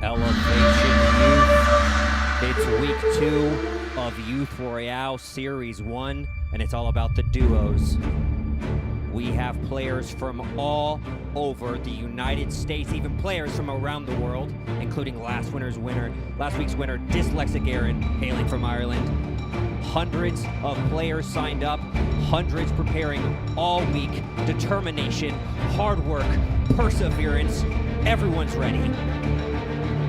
Elevation Youth. It's week 2 of Youth Royale Series 1, and it's all about the duos. We have players from all over the United States, even players from around the world, including last week's winner, Dyslexic Aaron, hailing from Ireland. Hundreds of players signed up, hundreds preparing all week. Determination, hard work, perseverance, everyone's ready.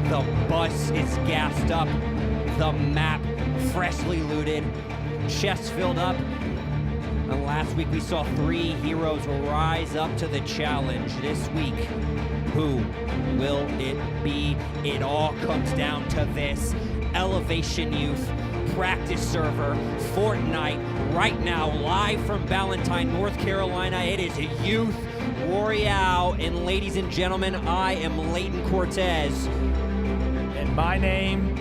The bus is gassed up, the map freshly looted, chests filled up. And last week we saw 3 heroes rise up to the challenge. This week, who will it be? It all comes down to this. Elevation Youth, practice server, Fortnite, right now, live from Ballantyne, North Carolina. It is Youth Royale. And ladies and gentlemen, I am Leighton Cortez. And my name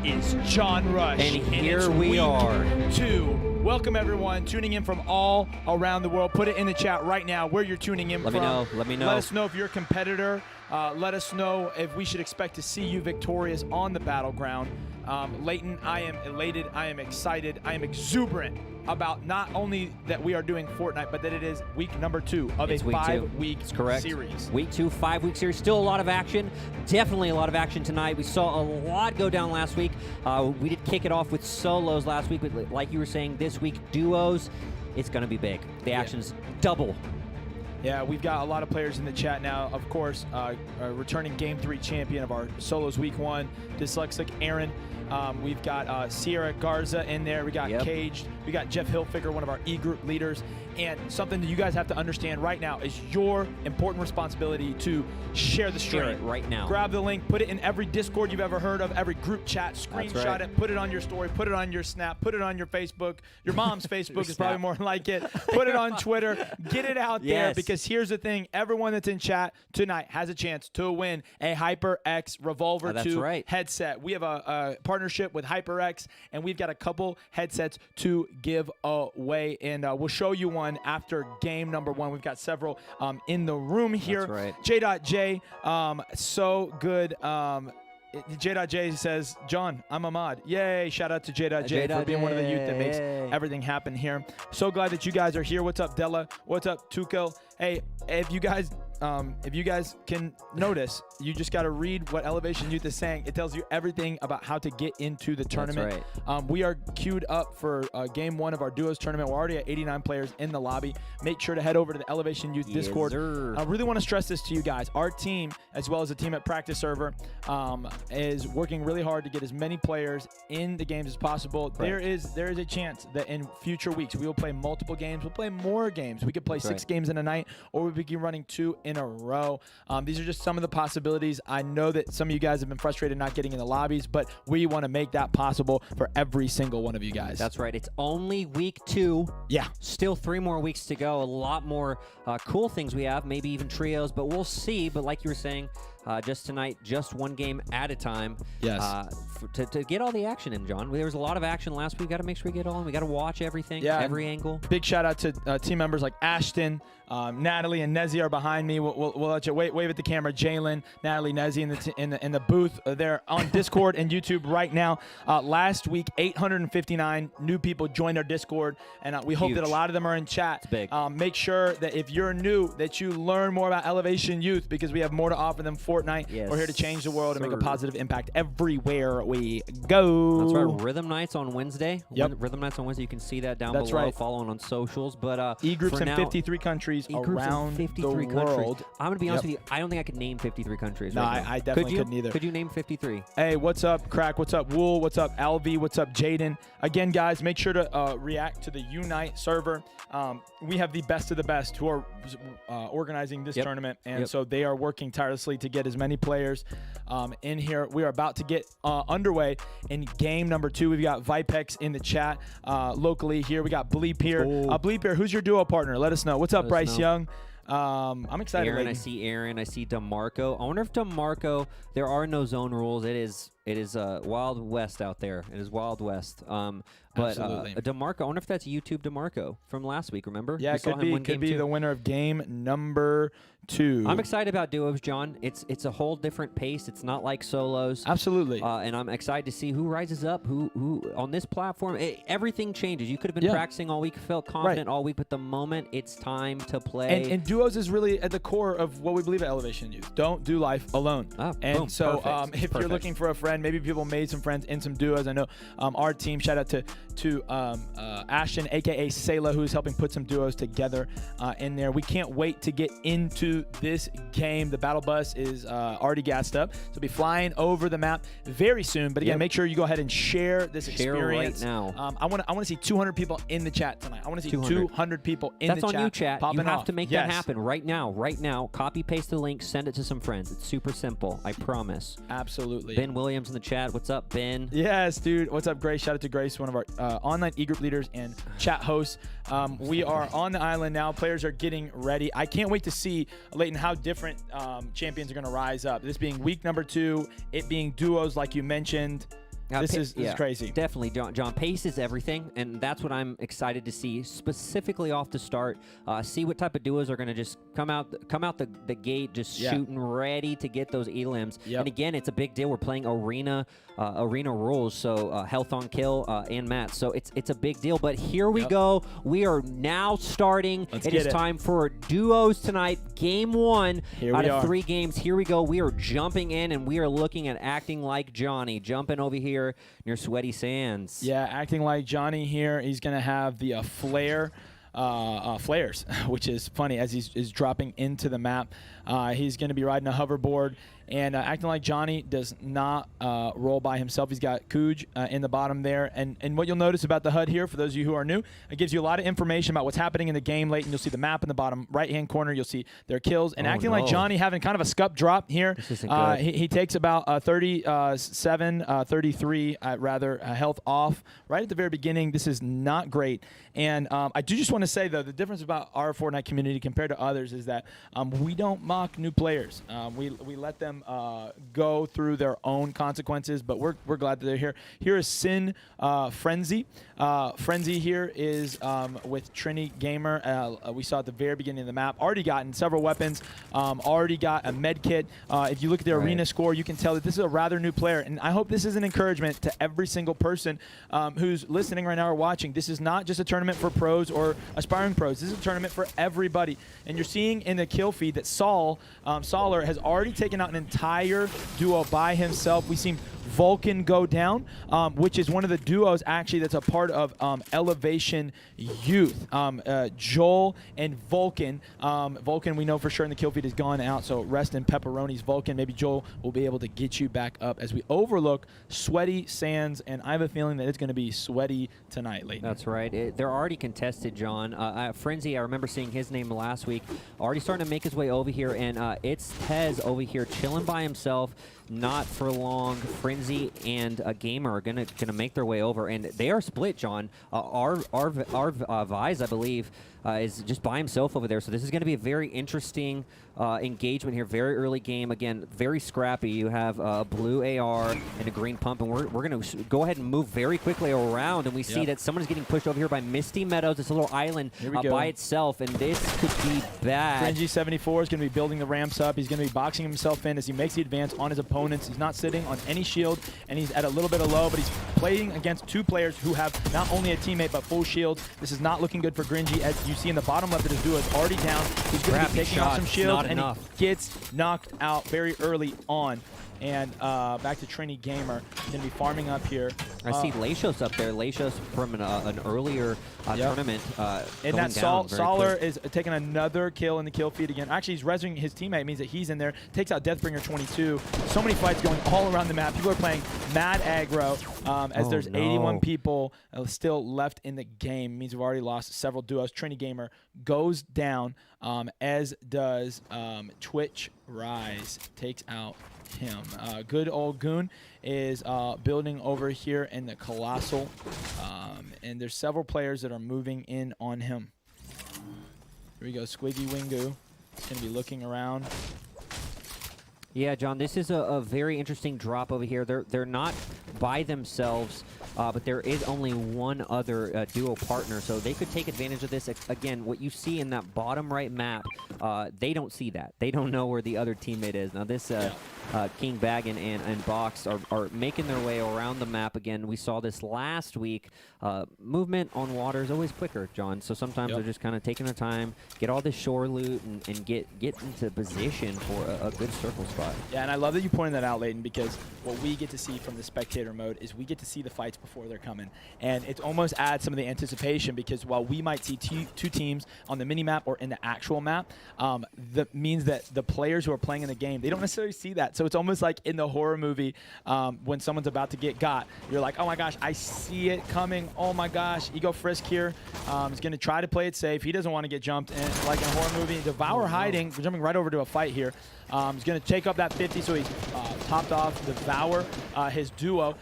is John Rush. And here we are. Week 2. Welcome everyone tuning in from all around the world. Put it in the chat right now where you're tuning in from. Let me know. Let us know if you're a competitor. Let us know if we should expect to see you victorious on the battleground. Leighton, I am elated, I am excited, I am exuberant about not only that we are doing Fortnite, but that it is week number 2 of a 5-week series. Week 2, 5-week series. Still a lot of action. Definitely a lot of action tonight. We saw a lot go down last week. We did kick it off with solos last week, but like you were saying, this week, duos, it's going to be big. The action's double. Yeah, we've got a lot of players in the chat now. Of course, returning Game 3 champion of our solos week 1, Dyslexic Aaron. We've got Sierra Garza in there. We got Caged. We got Jeff Hilfiger, one of our e-group leaders. And something that you guys have to understand right now is your important responsibility to share the stream. Share it right now. Grab the link, put it in every Discord you've ever heard of, every group chat, screenshot it, put it on your story, put it on your Snap, put it on your Facebook. Your mom's Facebook is probably more like it. Put it on Twitter. Get it out there, because here's the thing. Everyone that's in chat tonight has a chance to win a HyperX Revolver 2 headset. We have a partnership with HyperX, and we've got a couple headsets to give away, and we'll show you one after game number 1. We've got several in the room here. J.J, so good. J.J says, John, I'm a mod. Yay, shout out to J.J for being one of the youth that makes everything happen here. So glad that you guys are here. What's up, Della? What's up, Tukel? Hey, if you guys can notice, you just got to read what Elevation Youth is saying. It tells you everything about how to get into the tournament. We are queued up for game 1 of our duos tournament. We're already at 89 players in the lobby. Make sure to head over to the Elevation Youth Discord. I really want to stress this to you guys. Our team, as well as the team at Practice Server, is working really hard to get as many players in the games as possible. There is a chance that in future weeks we will play multiple games. We'll play more games. We could play 6 games in a night, or we begin running 2 in a row. These are just some of the possibilities. I know that some of you guys have been frustrated not getting in the lobbies, but we want to make that possible for every single one of you guys. That's right. It's only week 2. Yeah. Still 3 more weeks to go. A lot more cool things we have, maybe even trios, but we'll see. But like you were saying, just tonight, just 1 game at a time. Yes. To get all the action in, John. There was a lot of action last week. We got to make sure we get all in. We got to watch everything, every angle. Big shout out to team members like Ashton, Natalie, and Nezzy are behind me. We'll let you wave at the camera. Jalen, Natalie, Nezzy in the booth. They're on Discord and YouTube right now. Last week, 859 new people joined our Discord, and we hope that a lot of them are in chat. It's big. Make sure that if you're new, that you learn more about Elevation Youth, because we have more to offer than Fortnite. We're here to change the world and make a positive impact everywhere we go. That's right. Rhythm Nights on Wednesday. Rhythm Nights on Wednesday. You can see that down below. Following on socials. But e-groups in 53 countries around the world. I'm going to be honest with you. I don't think I could name 53 countries. No, I definitely couldn't either. Could you name 53? Hey, what's up, Crack? What's up, Wool? What's up, LV? What's up, Jaden? Again, guys, make sure to react to the Unite server. We have the best of the best who are organizing this tournament, and so they are working tirelessly to get as many players in here. We are about to get underway in game number 2. We've got Vipex in the chat locally here. We got Bleep here. Bleep here, who's your duo partner? Let us know. What's up, Bryce Young? I'm excited. Aaron, I see Aaron. I see DeMarco. I wonder if DeMarco, there are no zone rules. It is Wild West out there. It is Wild West. But DeMarco, I wonder if that's YouTube DeMarco from last week, remember? Yeah, it could be the winner of game number 2. I'm excited about duos, John. It's a whole different pace. It's not like solos. Absolutely. And I'm excited to see who rises up, who on this platform. Everything changes. You could have been practicing all week, felt confident all week, but the moment it's time to play. And duos is really at the core of what we believe at Elevation Youth. Don't do life alone. And boom, so if you're perfect. looking for a friend, maybe people made some friends in some duos. I know our team, shout out to Ashton, a.k.a. Sayla, who's helping put some duos together in there. We can't wait to get into this game. The battle bus is already gassed up. So we'll be flying over the map very soon. But again, make sure you go ahead and share this experience. Right now. I want to see 200 people in the chat tonight. I want to see 200 people in the chat. That's on you, chat. You have to make that Yes. happen right now. Right now. Copy, paste the link, send it to some friends. It's super simple. I promise. Absolutely. Ben Williams in the chat. What's up, Ben? Yes, dude. What's up, Grace? Shout out to Grace, one of our online e-group leaders and chat hosts. We are on the island now. Players are getting ready. I can't wait to see, Leighton, how different champions are going to rise up. This being week number 2, it being duos like you mentioned. This is crazy. Definitely, John. Pace is everything, and that's what I'm excited to see, specifically off the start. See what type of duos are going to just come out the gate, just shooting, ready to get those elims. And again, it's a big deal. We're playing arena rules, so health on kill and mat. So it's a big deal. But here we go. We are now starting. It is time for duos tonight. Game 1 out of 3 games. Here we go. We are jumping in, and we are looking at acting like Johnny, jumping over here near Sweaty Sands. Yeah, acting like Johnny here. He's going to have the flares, which is funny as he's dropping into the map. He's going to be riding a hoverboard. And acting like Johnny does not roll by himself. He's got Cooj in the bottom there. And what you'll notice about the HUD here, for those of you who are new, it gives you a lot of information about what's happening in the game late. And you'll see the map in the bottom right-hand corner. You'll see their kills. And acting like Johnny having kind of a scup drop here. This isn't good. He takes about 33 health off right at the very beginning. This is not great. And I do just want to say, though, the difference about our Fortnite community compared to others is that we don't mock new players. We let them go through their own consequences, but we're glad that they're here. Here is Sin Frenzy. Frenzy here is with Trini Gamer. We saw at the very beginning of the map. Already gotten several weapons. Already got a med kit. If you look at their arena score, you can tell that this is a rather new player. And I hope this is an encouragement to every single person who's listening right now or watching. This is not just a tournament for pros or aspiring pros. This is a tournament for everybody. And you're seeing in the kill feed that Solar has already taken out an entire duo by himself. We've seen Vulcan go down, which is one of the duos actually that's a part of Elevation Youth. Joel and Vulcan. Vulcan, we know for sure in the kill feed, has gone out, so rest in pepperonis, Vulcan. Maybe Joel will be able to get you back up as we overlook Sweaty Sands, and I have a feeling that it's going to be sweaty tonight, Leighton. That's right. They're already contested, John. Frenzy, I remember seeing his name last week, already starting to make his way over here, and it's Tez over here chilling by himself. Not for long. Frenzy and a Gamer are gonna make their way over, and they are split, John. Our Vise, I believe, is just by himself over there. So this is going to be a very interesting engagement here. Very early game. Again, very scrappy. You have a blue AR and a green pump, and we're going to go ahead and move very quickly around, and we see that someone is getting pushed over here by Misty Meadows. It's a little island by itself, and this could be bad. Frenzy 74 is going to be building the ramps up. He's going to be boxing himself in as he makes the advance on his opponents. He's not sitting on any shield, and he's at a little bit of low, but he's playing against 2 players who have not only a teammate but full shields. This is not looking good for Gringy. As you see in the bottom left of his duo is already down. He's going to be taking off some shields, and he gets knocked out very early on. And back to Trini Gamer. He's going to be farming up here. I see Lashos up there. Lashos from an earlier tournament. And that Solar is taking another kill in the kill feed again. Actually, he's resing his teammate. It means that he's in there. Takes out Deathbringer 22. So many fights going all around the map. People are playing mad aggro as there's 81 people still left in the game. It means we've already lost several duos. Trini Gamer goes down, as does Twitch Rise. Takes out him. Good old Goon is building over here in the Colossal, and there's several players that are moving in on him. Here we go, Squiggy Wingu. He's going to be looking around. Yeah, John, this is a very interesting drop over here. They're not by themselves, but there is only one other duo partner, so they could take advantage of this. Again, what you see in that bottom right map, they don't see that. They don't know where the other teammate is. Now, this King Baggin and Box are making their way around the map again. We saw this last week. Movement on water is always quicker, John, so sometimes they're just kind of taking their time, get all this shore loot, and get into position for a good circle spot. Yeah, and I love that you pointed that out, Leighton, because what we get to see from the spectator mode is we get to see the fights before they're coming. And it almost adds some of the anticipation, because while we might see two teams on the mini-map or in the actual map, that means that the players who are playing in the game, they don't necessarily see that. So it's almost like in the horror movie when someone's about to get got. You're like, oh my gosh, I see it coming. Oh my gosh, Ego Frisk here is going to try to play it safe. He doesn't want to get jumped in like in a horror movie. Devour hiding. We're jumping right over to a fight here. He's going to take up that 50, so he's topped off Devour. His duo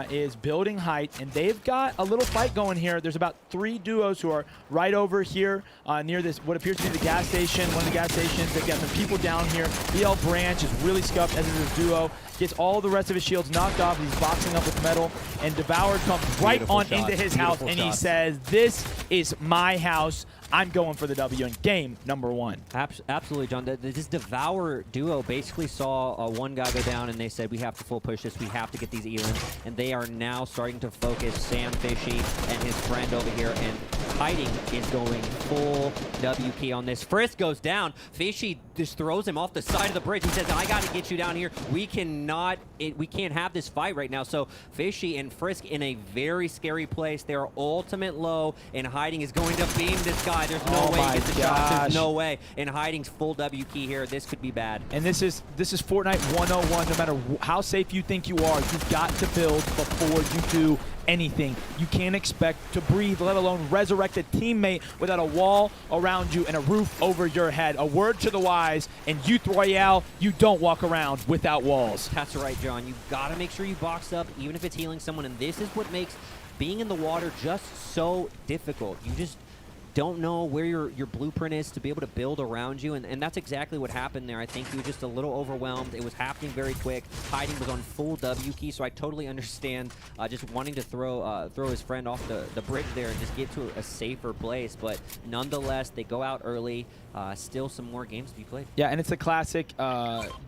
is building height, and they've got a little fight going here. There's about 3 duos who are right over here near this, what appears to be the gas station, one of the gas stations. They've got some people down here. BL Branch is really scuffed, as is his duo. Gets all the rest of his shields knocked off. He's boxing up with metal, and Devour comes right on into his house, and he says, this is my house. I'm going for the W in game number 1. Absolutely, John. This Devour duo basically saw one guy go down, and they said, we have to full push this. We have to get these elims. And they are now starting to focus Sam Fishy and his friend over here, and Hiding is going full W key on this. Frisk goes down. Fishy just throws him off the side of the bridge. He says, I got to get you down here. We can't have this fight right now. So Fishy and Frisk in a very scary place. They're ultimate low, and Hiding is going to beam this guy. There's no way he gets the shot. There's no way. And Hiding's full W key here. This could be bad. And this is Fortnite 101. No matter how safe you think you are, you've got to build before you do anything. You can't expect to breathe, let alone resurrect a teammate without a wall around you and a roof over your head. A word to the wise, in Youth Royale, you don't walk around without walls. That's right, John. You've got to make sure you box up, even if it's healing someone, and this is what makes being in the water just so difficult. You just don't know where your blueprint is to be able to build around you, and that's exactly what happened there. I think he was just a little overwhelmed. It was happening very quick. Hiding was on full W key, so I totally understand just wanting to throw his friend off the bridge there and just get to a safer place. But nonetheless, they go out early. Still some more games to be played. Yeah, and it's a classic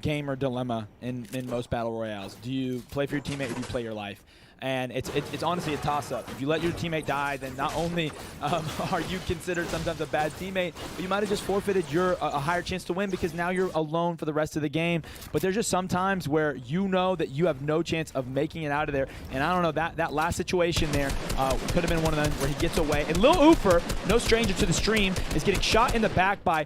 gamer dilemma in most battle royales. Do you play for your teammate or do you play your life? And it's honestly a toss-up. If you let your teammate die, then not only are you considered sometimes a bad teammate, but you might have just forfeited a higher chance to win, because now you're alone for the rest of the game. But there's just some times where you know that you have no chance of making it out of there. And I don't know, that last situation there could have been one of them where he gets away. And Lil Oofer, no stranger to the stream, is getting shot in the back by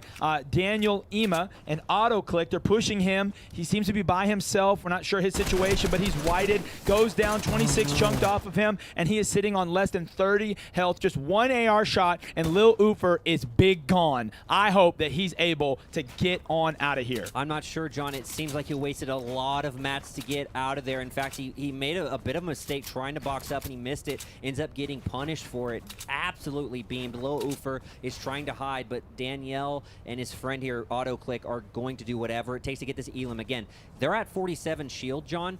Daniel Ema and AutoClick. They're pushing him. He seems to be by himself. We're not sure his situation, but he's whited, goes down, 26 chunked off of him, and he is sitting on less than 30 health. Just one AR shot, and Lil Oofer is big gone. I hope that he's able to get on out of here. I'm not sure, John. It seems like he wasted a lot of mats to get out of there. In fact, he made a bit of a mistake trying to box up, and he missed it. Ends up getting punished for it. Absolutely beamed. Lil Oofer is trying to hide, but Danielle and his friend here, AutoClick, are going to do whatever it takes to get this elim. Again, they're at 47 shield, John.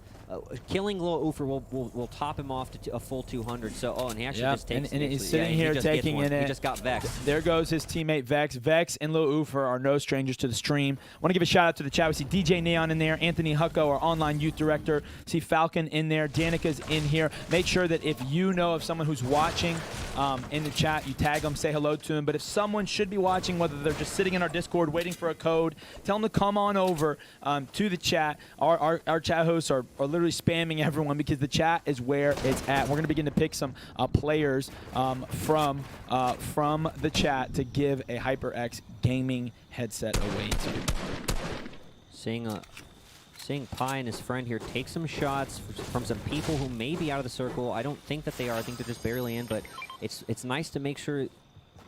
Killing Lil Oofer will top him off to a full 200. So, and he actually just takes and he's sitting here taking in it. He just got Vex. There goes his teammate Vex. Vex and Lil Oofer are no strangers to the stream. Want to give a shout out to the chat. We see DJ Neon in there, Anthony Hucko, our online youth director. See Falcon in there, Danica's in here. Make sure that if you know of someone who's watching in the chat, you tag them, say hello to them. But if someone should be watching, whether they're just sitting in our Discord waiting for a code, tell them to come on over to the chat. Our chat hosts are literally spamming everyone, because the chat is where it's at. We're going to begin to pick some players from the chat to give a HyperX gaming headset away to. Seeing Pi and his friend here take some shots from some people who may be out of the circle. I don't think that they are. I think they're just barely in, but it's nice to make sure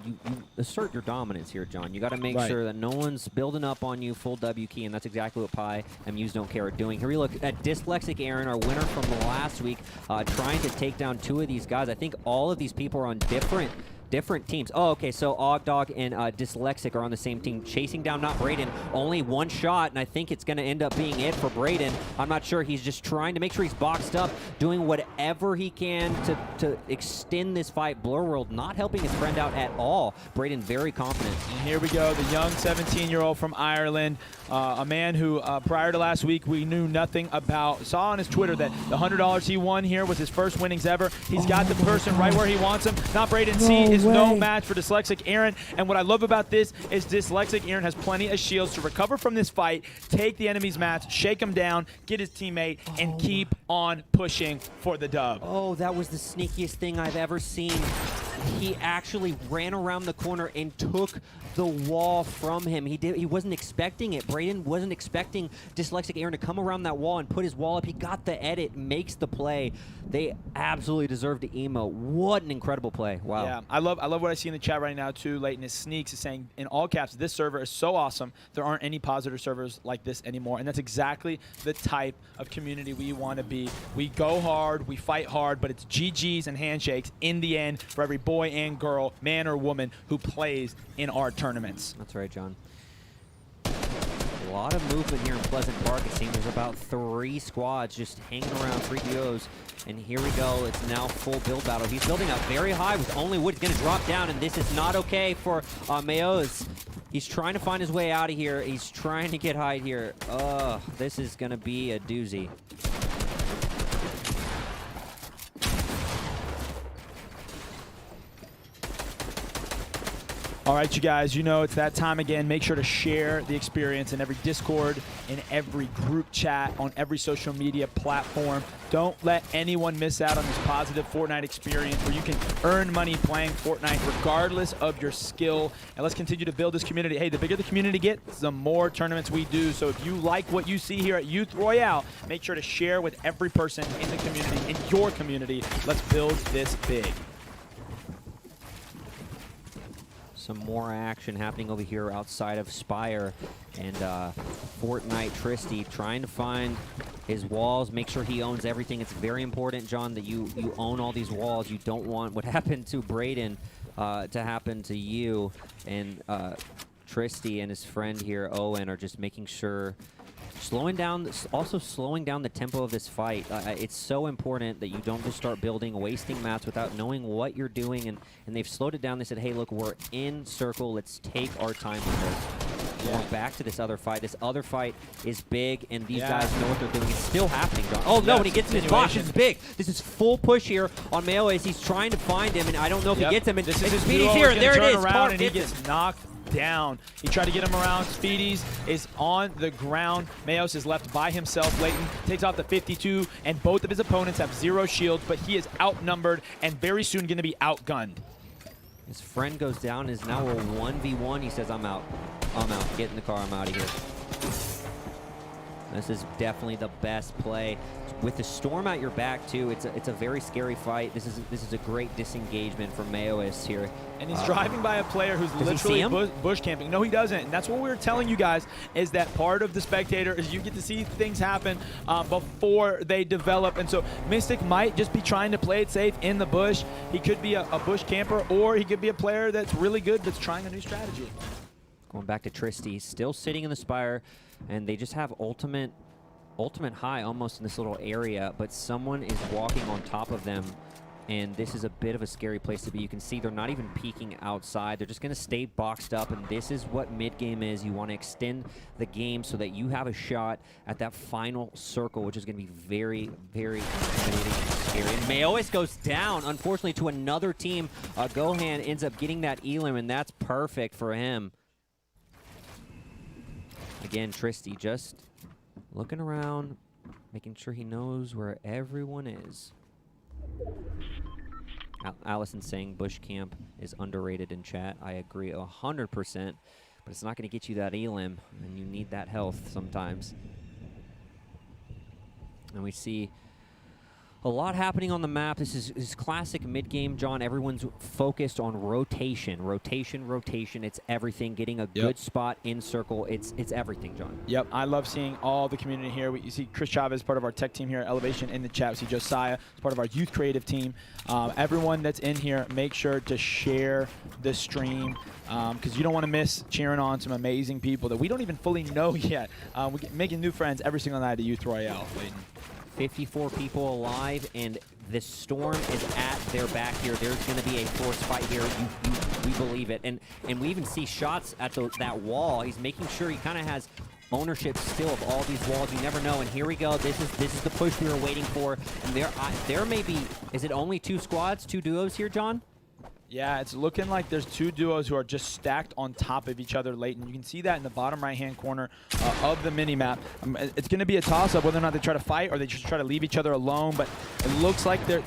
you assert your dominance here, John. You got to make sure that no one's building up on you full W key, and that's exactly what Pi and Muse Don't Care are doing. Here we look at Dyslexic Aaron, our winner from the last week, trying to take down 2 of these guys. I think all of these people are on different different teams. Oh, okay, so Ogdog and Dyslexic are on the same team, chasing down not Brayden. Only one shot, and I think it's going to end up being it for Brayden. I'm not sure. He's just trying to make sure he's boxed up, doing whatever he can to extend this fight. Blurworld not helping his friend out at all. Brayden very confident. And here we go, the young 17-year-old from Ireland, a man who prior to last week we knew nothing about. Saw on his Twitter that the $100 he won here was his first winnings ever. He's got the person right where he wants him. Not Brayden C is no match for Dyslexic Aaron. And what I love about this is Dyslexic Aaron has plenty of shields to recover from this fight, take the enemy's match, shake him down, get his teammate, and keep on pushing for the dub. Oh, that was the sneakiest thing I've ever seen. He actually ran around the corner and took the wall from him. He wasn't expecting it. Brayden wasn't expecting Dyslexic Aaron to come around that wall and put his wall up. He got the edit, makes the play. They absolutely deserve to emo. What an incredible play. Wow. Yeah, I love what I see in the chat right now too. Leighton is Sneaks is saying in all caps, this server is so awesome. There aren't any positive servers like this anymore. And that's exactly the type of community we want to be. We go hard, we fight hard, but it's GGs and handshakes in the end for every boy and girl, man or woman who plays in our tournaments. That's right, John. A lot of movement here in Pleasant Park. It seems there's about 3 squads just hanging around, 3 duos. And here we go. It's now full build battle. He's building up very high with only wood. He's going to drop down, and this is not okay for Mayoz. He's trying to find his way out of here. He's trying to get high here. This is going to be a doozy. All right, you guys, you know it's that time again. Make sure to share the experience in every Discord, in every group chat, on every social media platform. Don't let anyone miss out on this positive Fortnite experience where you can earn money playing Fortnite regardless of your skill. And let's continue to build this community. Hey, the bigger the community gets, the more tournaments we do. So if you like what you see here at Youth Royale, make sure to share with every person in the community, in your community. Let's build this big. Some more action happening over here outside of Spire, and Fortnite Tristy trying to find his walls, make sure he owns everything. It's very important, John, that you own all these walls. You don't want what happened to Brayden to happen to you. And Tristy and his friend here, Owen, are just making sure, slowing down the tempo of this fight. It's so important that you don't just start building, wasting mats without knowing what you're doing, and they've slowed it down. They said, hey, look, we're in circle. Let's take our time with this. Going back to this other fight. This other fight is big, and these guys know what they're doing. It's still happening, John. Oh, no, when he gets in his box, it's big. This is full push here on Mayo as he's trying to find him, and I don't know if he gets him. And Speedy's here, and there it is. And he gets knocked down. He tried to get him around. Speedy's is on the ground. Mayos is left by himself. Leighton takes off the 52, and both of his opponents have 0 shields, but he is outnumbered and very soon going to be outgunned. His friend goes down, is now a 1v1. He says, I'm out. I'm out. Get in the car. I'm out of here. This is definitely the best play. With the storm at your back too, it's a very scary fight. This is a great disengagement from Mayoist here. And he's driving by a player who's literally bush camping. No, he doesn't. And that's what we were telling you guys, is that part of the spectator is you get to see things happen before they develop. And so Mystic might just be trying to play it safe in the bush. He could be a bush camper, or he could be a player that's really good that's trying a new strategy. Going back to Tristy, still sitting in the Spire, and they just have ultimate high almost in this little area, but someone is walking on top of them, and this is a bit of a scary place to be. You can see they're not even peeking outside. They're just going to stay boxed up, and this is what mid-game is. You want to extend the game so that you have a shot at that final circle, which is going to be very, very intimidating and scary. And Mayois goes down, unfortunately, to another team. Gohan ends up getting that elim, and that's perfect for him. Again, Tristy just looking around, making sure he knows where everyone is. Allison saying Bush Camp is underrated in chat. I agree 100%, but it's not going to get you that elim, and you need that health sometimes. And we see A lot happening on the map. This is classic mid-game, John. Everyone's focused on rotation. Rotation. It's everything. Getting a good spot in circle. It's everything, John. Yep, I love seeing all the community here. You see Chris Chavez, part of our tech team here at Elevation in the chat. We see Josiah, part of our youth creative team. Everyone that's in here, make sure to share the stream because you don't want to miss cheering on some amazing people that we don't even fully know yet. We're making new friends every single night at Youth Royale. 54 people alive, and the storm is at their back here. There's going to be a force fight here. We believe it. And we even see shots at that wall. He's making sure he kind of has ownership still of all these walls. You never know. And here we go. This is the push we were waiting for. And there may be, is it only 2 squads, 2 duos here, John? Yeah, it's looking like there's 2 duos who are just stacked on top of each other late, and you can see that in the bottom right-hand corner of the mini-map. It's going to be a toss-up whether or not they try to fight or they just try to leave each other alone, but it looks like they're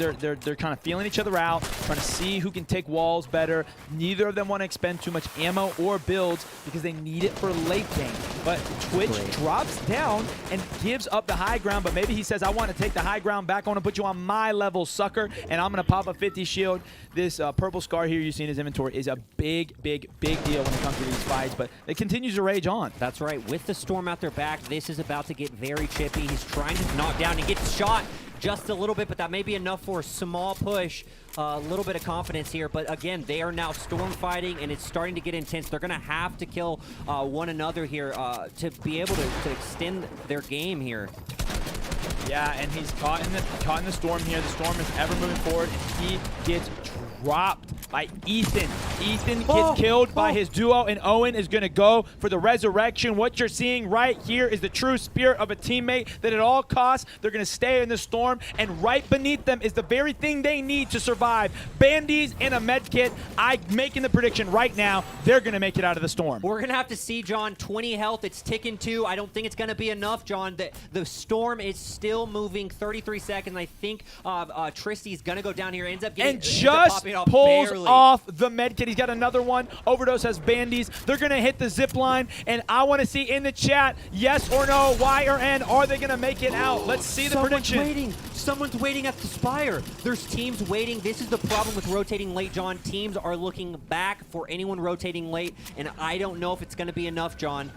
kind of feeling each other out, trying to see who can take walls better. Neither of them want to expend too much ammo or builds because they need it for late game. But Twitch drops down and gives up the high ground, but maybe he says, I want to take the high ground back. I want to put you on my level, sucker, and I'm going to pop a 50 shield. This purple scar here you see in his inventory is a big deal when it comes to these fights, but it continues to rage on. That's right. With the storm at their back, this is about to get very chippy. He's trying to knock down and gets shot just a little bit, but that may be enough for a small push. A little bit of confidence here, but again, they are now storm fighting, and it's starting to get intense. They're going to have to kill one another here to be able to extend their game here. Yeah, and he's caught in the storm here. The storm is ever moving forward, and he gets dropped by Ethan. Ethan gets killed by his duo, and Owen is going to go for the resurrection. What you're seeing right here is the true spirit of a teammate that at all costs, they're going to stay in the storm, and right beneath them is the very thing they need to survive. Bandies and a med kit. I'm making the prediction right now, they're going to make it out of the storm. We're going to have to see, John. 20 health. It's ticking too. I don't think it's going to be enough, John. The storm is still moving. 33 seconds. I think Tristy's going to go down here. Ends up getting... And just pulls off the med kit. He's got another one. Overdose has bandies. They're going to hit the zip line, and I want to see in the chat, yes or no, Y or N, are they going to make it out? Let's see the prediction. Someone's waiting at the spire. There's teams waiting. This is the problem with rotating late, John. Teams are looking back for anyone rotating late, and I don't know if it's going to be enough, John.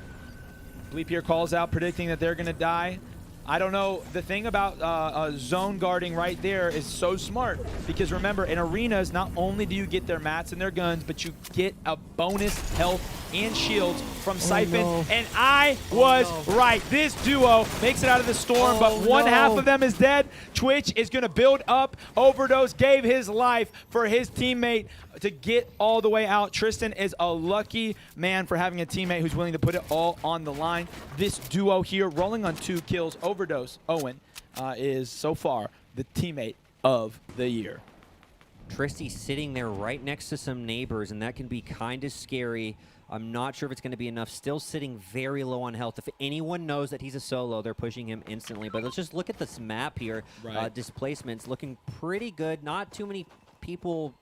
Bleep here calls out, predicting that they're going to die. I don't know. The thing about zone guarding right there is so smart because remember, in arenas, not only do you get their mats and their guns, but you get a bonus health and shields from Siphon. No. And I was right. This duo makes it out of the storm, but one half of them is dead. Twitch is going to build up. Overdose gave his life for his teammate to get all the way out. Tristan is a lucky man for having a teammate who's willing to put it all on the line. This duo here rolling on 2 kills. Overdose, Owen, is so far the teammate of the year. Tristy's sitting there right next to some neighbors, and that can be kind of scary. I'm not sure if it's going to be enough. Still sitting very low on health. If anyone knows that he's a solo, they're pushing him instantly. But let's just look at this map here. Right. Displacements looking pretty good. Not too many people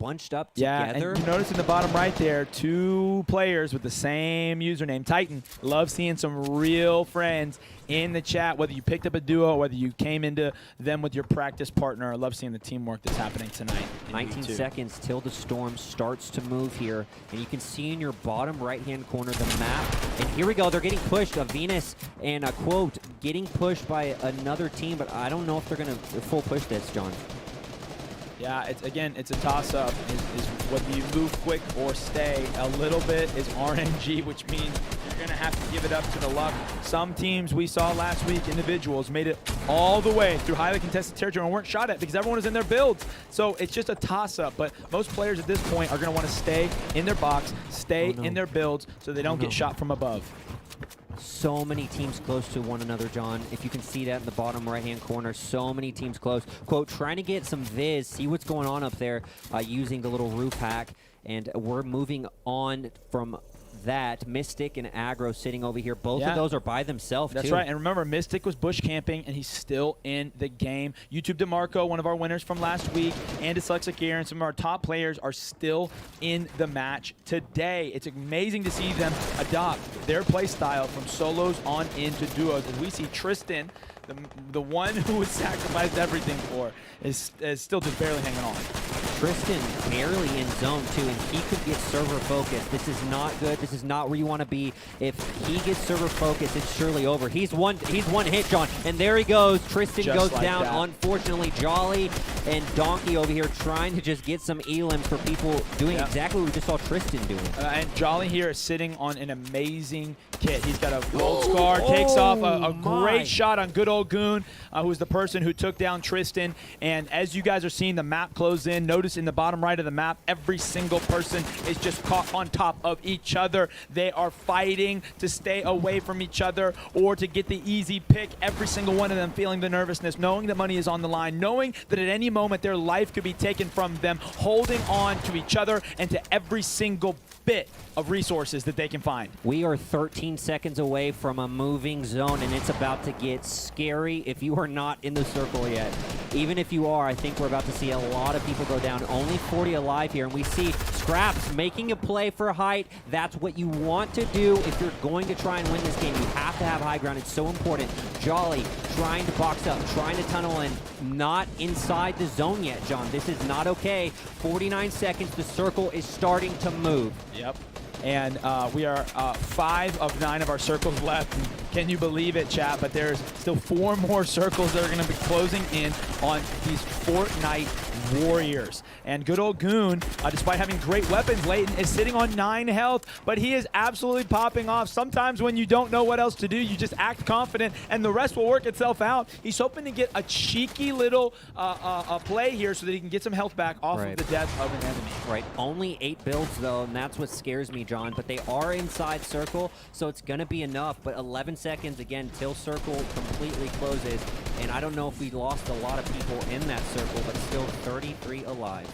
bunched up together. together. And you notice in the bottom right there, 2 players with the same username. Titan, love seeing some real friends in the chat, whether you picked up a duo, whether you came into them with your practice partner. I love seeing the teamwork that's happening tonight. 19 seconds till the storm starts to move here, and you can see in your bottom right-hand corner the map. And here we go. They're getting pushed. Venus and a Quote getting pushed by another team, but I don't know if they're going to full push this, John. Yeah, it's a toss-up. Is whether you move quick or stay. A little bit is RNG, which means you're going to have to give it up to the luck. Some teams we saw last week, individuals, made it all the way through highly contested territory and weren't shot at because everyone was in their builds. So it's just a toss-up. But most players at this point are going to want to stay in their box, stay in their builds so they don't get shot from above. So many teams close to one another, John. If you can see that in the bottom right-hand corner, so many teams close. Quote, trying to get some viz, see what's going on up there using the little roof hack. And we're moving on from that. Mystic and Aggro sitting over here. Both of those are by themselves, That's right. And remember, Mystic was bush camping, and he's still in the game. YouTube DeMarco, one of our winners from last week, and Dyslexic Gear, and some of our top players are still in the match today. It's amazing to see them adopt their play style from solos on into duos. And we see Tristan the one who was sacrificed everything for, is still just barely hanging on. Tristan barely in zone too, and he could get server focused. This is not good. This is not where you want to be. If he gets server focused, it's surely over. He's one hit, John, and there he goes. Tristan Just goes like down. that. Unfortunately, Jolly and Donkey over here trying to just get some elims for people doing exactly what we just saw Tristan doing. And Jolly here is sitting on an amazing kit. He's got a gold scar, takes off a great shot on good old Goon, who's the person who took down Tristan. And as you guys are seeing the map close in, notice in the bottom right of the map, every single person is just caught on top of each other. They are fighting to stay away from each other or to get the easy pick. Every single one of them feeling the nervousness, knowing that money is on the line, knowing that at any moment their life could be taken from them, holding on to each other and to every single bit of resources that they can find. We are 13 seconds away from a moving zone, and it's about to get scary if you are not in the circle yet. Even if you are, I think we're about to see a lot of people go down. Only 40 alive here, and we see Scraps making a play for height. That's what you want to do if you're going to try and win this game. You have to have high ground. It's so important. Jolly trying to box up, trying to tunnel in. Not inside the zone yet, John. This is not okay. 49 seconds. The circle is starting to move. Yep. And we are 5 of 9 of our circles left. And can you believe it, chat? But there's still 4 more circles that are going to be closing in on these Fortnite Warriors. And good old Goon, despite having great weapons, Leighton is sitting on 9 health, but he is absolutely popping off. Sometimes when you don't know what else to do, you just act confident, and the rest will work itself out. He's hoping to get a cheeky little play here so that he can get some health back off of the death of an enemy. Right. Only 8 builds, though, and that's what scares me, John. But they are inside circle, so it's going to be enough. But 11 seconds, again, till circle completely closes. And I don't know if we lost a lot of people in that circle, but still 33 alive.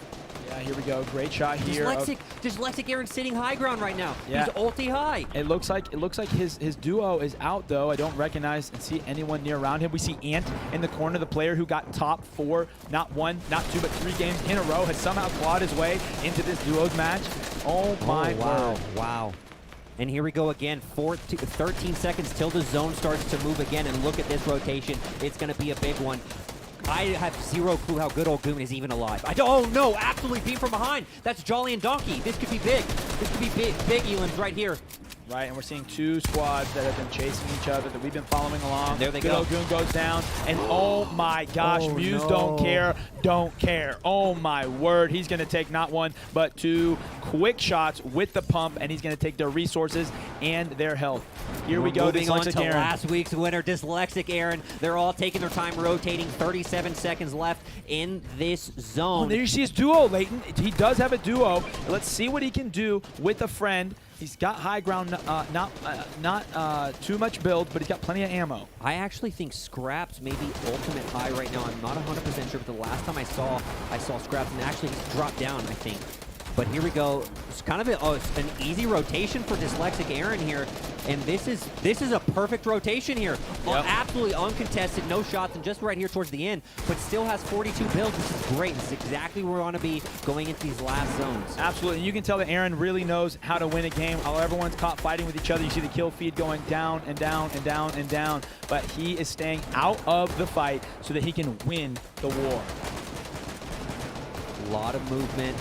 Yeah, here we go. Great shot here. Dyslexic Aaron sitting high ground right now. Yeah. He's ulti high. It looks like his duo is out though. I don't recognize and see anyone near around him. We see Ant in the corner, the player who got top 4, not 1, not 2, but 3 games in a row, has somehow clawed his way into this duos match. Oh my word. Wow. And here we go again, 13 seconds till the zone starts to move again, and look at this rotation. It's going to be a big one. I have zero clue how good old Goon is even alive. Oh no, absolutely beat from behind. That's Jolly and Donkey. This could be big. This could be big elims right here. Right, and we're seeing 2 squads that have been chasing each other that we've been following along. And there they go. go. Good old Goon goes down, and oh my gosh, Muse don't care. Oh my word, he's going to take not 1, but 2 quick shots with the pump, and he's going to take their resources and their health. Here we go, moving on to Dyslexic Aaron. last week's winner, Dyslexic Aaron. They're all taking their time rotating. 37 seconds left in this zone. Oh, there you see his duo, Leighton. He does have a duo. Let's see what he can do with a friend. He's got high ground, not too much build, but he's got plenty of ammo. I actually think Scraps may be ultimate high right now. I'm not 100% sure, but the last time I saw Scraps, and actually he's dropped down, I think. But here we go. It's kind of an easy rotation for Dyslexic Aaron here. And this is a perfect rotation here. Yep. Absolutely uncontested, no shots, and just right here towards the end, but still has 42 builds. This is great. This is exactly where we want to be going into these last zones. Absolutely. And you can tell that Aaron really knows how to win a game. While everyone's caught fighting with each other, you see the kill feed going down and down and down and down. But he is staying out of the fight so that he can win the war. A lot of movement.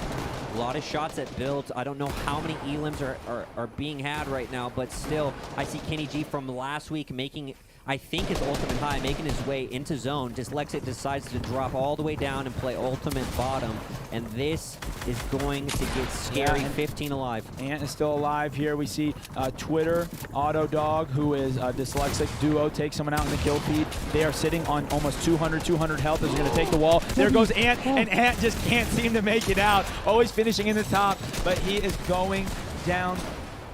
A lot of shots at builds. I don't know how many elims are being had right now, but still, I see Kenny G from last week making, I think, his ultimate high, making his way into zone. Dyslexic decides to drop all the way down and play ultimate bottom, and this is going to get scary. 15 alive. Ant is still alive here. We see Twitter, Autodog, who is a Dyslexic duo, take someone out in the kill feed. They are sitting on almost 200 health. Is going to take the wall. There goes Ant, and Ant just can't seem to make it out. Always finishing in the top, but he is going down.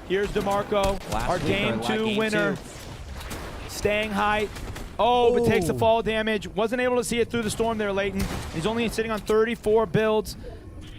Here's DeMarco, our game 2 winner. Staying high. Oh, but takes the fall damage. Wasn't able to see it through the storm there, Leighton. He's only sitting on 34 builds.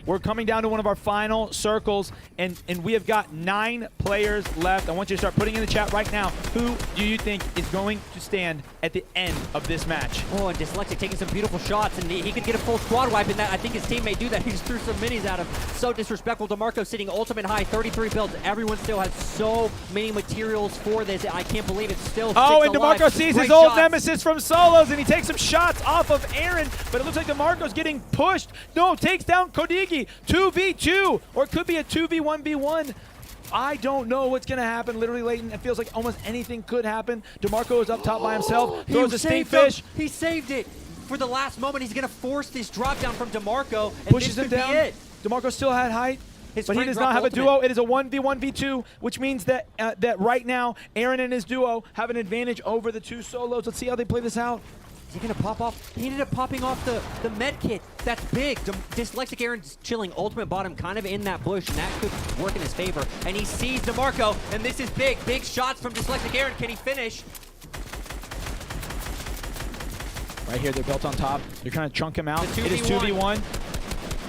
We're coming down to one of our final circles, and we have got 9 players left. I want you to start putting in the chat right now, who do you think is going to stand at the end of this match? Oh, and Dyslexic taking some beautiful shots, and he could get a full squad wipe in that. I think his team may do that. He just threw some minis at him. So disrespectful. DeMarco sitting ultimate high, 33 builds. Everyone still has so many materials for this. I can't believe it's still and DeMarco sees his old nemesis from solos, and he takes some shots off of Aaron, but it looks like DeMarco's getting pushed. No, takes down Kodigi. 2v2, or it could be a 2v1v1. I don't know what's going to happen. Literally, Leighton, it feels like almost anything could happen. DeMarco is up top by himself. Throws a stinkfish. He saved it. For the last moment, he's going to force this drop down from DeMarco. And pushes him down. DeMarco still had height. But he does not have a duo. It is a 1v1v2, which means that that right now, Aaron and his duo have an advantage over the 2 solos. Let's see how they play this out. Is he going to pop off? He ended up popping off the med kit. That's big. Dyslexic Aaron's chilling ultimate bottom kind of in that bush, and that could work in his favor. And he sees DeMarco, and this is big. Big shots from Dyslexic Aaron. Can he finish? Right here, they're built on top. They're trying to chunk him out. It is 2v1.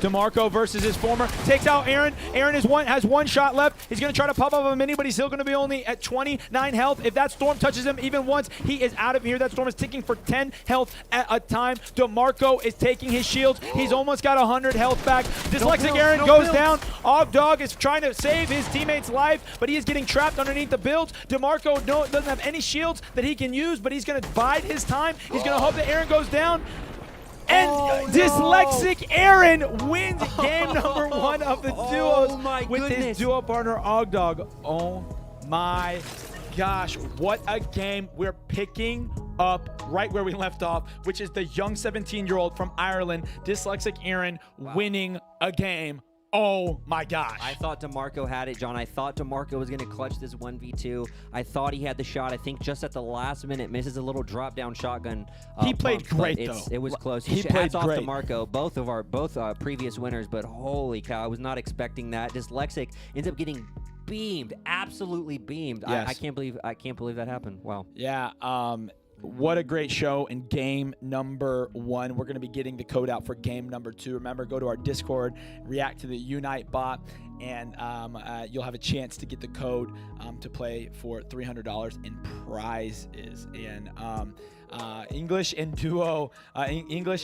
DeMarco versus his former. Takes out Aaron. Aaron has 1 shot left. He's going to try to pop up a mini, but he's still going to be only at 29 health. If that storm touches him even once, he is out of here. That storm is ticking for 10 health at a time. DeMarco is taking his shields. He's almost got 100 health back. Dyslexic Aaron goes down. Ogdog is trying to save his teammate's life, but he is getting trapped underneath the builds. DeMarco doesn't have any shields that he can use, but he's going to bide his time. He's going to hope that Aaron goes down. And Dyslexic Aaron wins game number 1 of the duos with his duo partner Ogdog. Oh my gosh, what a game. We're picking up right where we left off, which is the young 17-year-old from Ireland, Dyslexic Aaron, winning a game. Oh my gosh. I thought DeMarco had it, John. I thought DeMarco was going to clutch this 1v2. I thought he had the shot. I think just at the last minute, misses a little drop-down shotgun. He played great, though. It was close. He played off great. DeMarco, both previous winners, but holy cow, I was not expecting that. Dyslexic ends up getting beamed, absolutely beamed. Yes. I can't believe that happened. Wow. Yeah. What a great show in game number 1. We're going to be getting the code out for game number 2. Remember, go to our Discord, react to the Unite bot, and you'll have a chance to get the code to play for $300 in prizes. And English and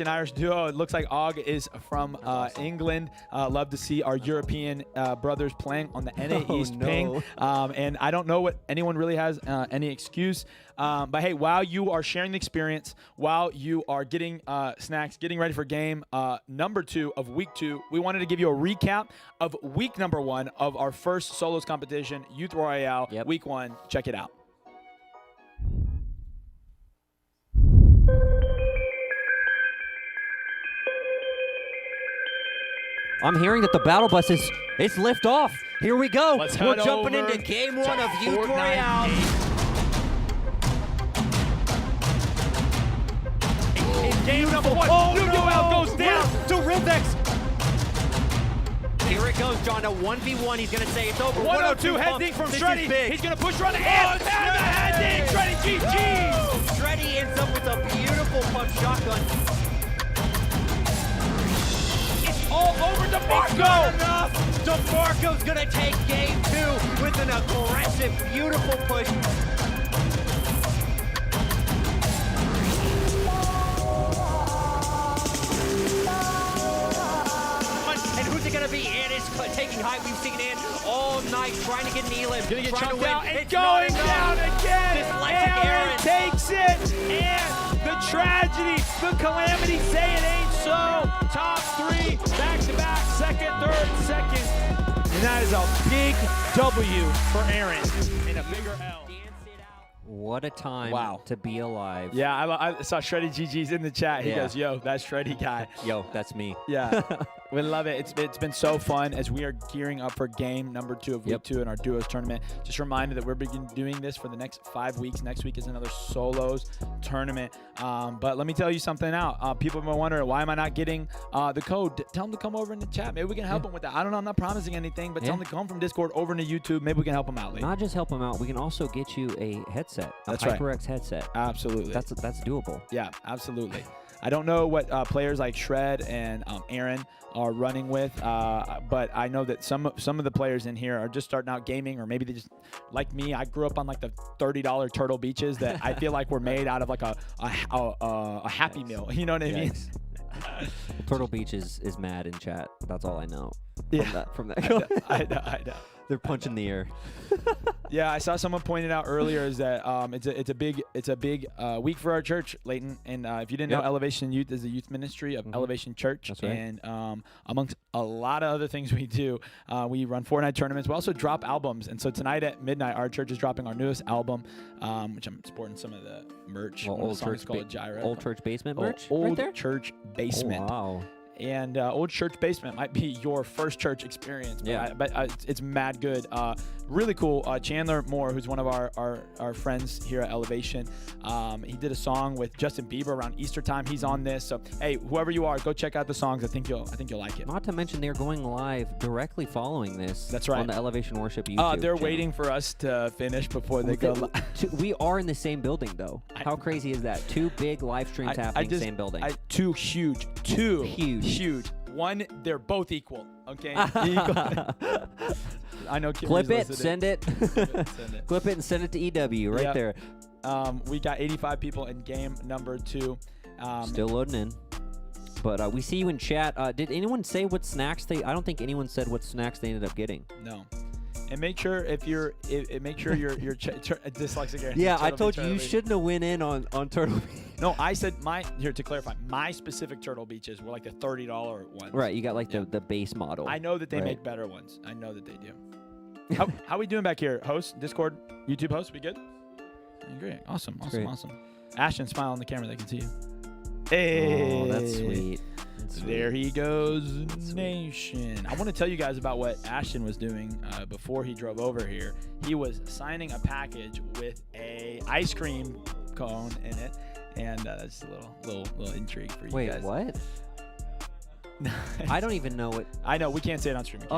Irish duo. It looks like Og is from England. Love to see our European brothers playing on the NA East ping. And I don't know what anyone really has any excuse. But hey, while you are sharing the experience, while you are getting snacks, getting ready for game number 2 of week 2, we wanted to give you a recap of week number 1 of our first solos competition, Youth Royale, week 1. Check it out. I'm hearing that the battle bus is lift off. Here we go. We're jumping into game 1 of Youth Royale. In game number 1, Noel goes down to Rivex. Here it goes, John. A 1v1. He's going to say it's over. 102 heading from Shreddy. He's going to push run and the heading. Shreddy GG. Shreddy ends up with a beautiful pump shotgun. All over DeMarco. DeMarco's going to take game 2 with an aggressive, beautiful push. And who's it going to be? And it's taking height. We've seen it all night, trying to get an elim. Going to get chunked out and going down again. Aaron takes it. And the tragedy, the calamity, say it ain't so. Top 3, back-to-back, second, third, second. And that is a big W for Aaron and a bigger L. What a time to be alive. Yeah, I saw Shreddy GG's in the chat. He goes, yo, that's Shreddy guy. Yo, that's me. Yeah, we love it. It's been so fun as we are gearing up for game number 2 of week 2 in our duos tournament. Just a reminder that we're doing this for the next 5 weeks. Next week is another solos tournament. But let me tell you something now. People have been wondering, why am I not getting the code? Tell them to come over in the chat. Maybe we can help them with that. I don't know. I'm not promising anything, but tell them to come from Discord over into YouTube. Maybe we can help them out later. Not just help them out. We can also get you a headset. That's HyperX headset. Absolutely. That's doable. Yeah, absolutely. I don't know what players like Shred and Aaron are running with. But I know that some of the players in here are just starting out gaming, or maybe they just, like me, I grew up on like the $30 Turtle Beaches that I feel like were made out of like a Happy Meal. You know what I mean? Turtle Beach is mad in chat. That's all I know. From that. I know. They're punching the air. Yeah, I saw someone pointed out earlier is that it's a big week for our church, Leighton. And if you didn't know, Elevation Youth is a youth ministry of Elevation Church. That's right. And amongst a lot of other things we do, we run Fortnite tournaments. We also drop albums. And so tonight at midnight, our church is dropping our newest album, which I'm sporting some of the merch. Well, Old Church called Gyra. Old Church Basement merch. Old right there? Church Basement. Oh, wow. And Old Church Basement might be your first church experience. But it's mad good. Really cool. Chandler Moore, who's one of our friends here at Elevation, he did a song with Justin Bieber around Easter time. He's on this. So, hey, whoever you are, go check out the songs. I think you'll like it. Not to mention they're going live directly following this. That's right. On the Elevation Worship YouTube they're channel. waiting for us to finish before they go live. We are in the same building, though. How crazy is that? Two big live streams happening, same building. Two huge. One, they're both equal. Okay. I know. Clip it, send it. Clip it and send it to EW right there. We got 85 people in game number 2. Still loading in. But we see you in chat. Did anyone say what snacks they? I don't think anyone said what snacks they ended up getting. No. And make sure you're dyslexic. Yeah, I told you shouldn't have went in on Turtle Beach. No, I said to clarify, my specific Turtle Beaches were like the $30 ones. Right, you got like the base model. I know that they make better ones. I know that they do. How we doing back here? Host, Discord, YouTube host, we good? Great, awesome. Ashton, smile on the camera, they can see you. Hey, oh, that's sweet. There he goes, Nation. I want to tell you guys about what Ashton was doing before he drove over here. He was signing a package with a ice cream cone in it, and that's a little intrigue for you guys. Wait, what? I don't even know what. I know, we can't say it on stream. It's a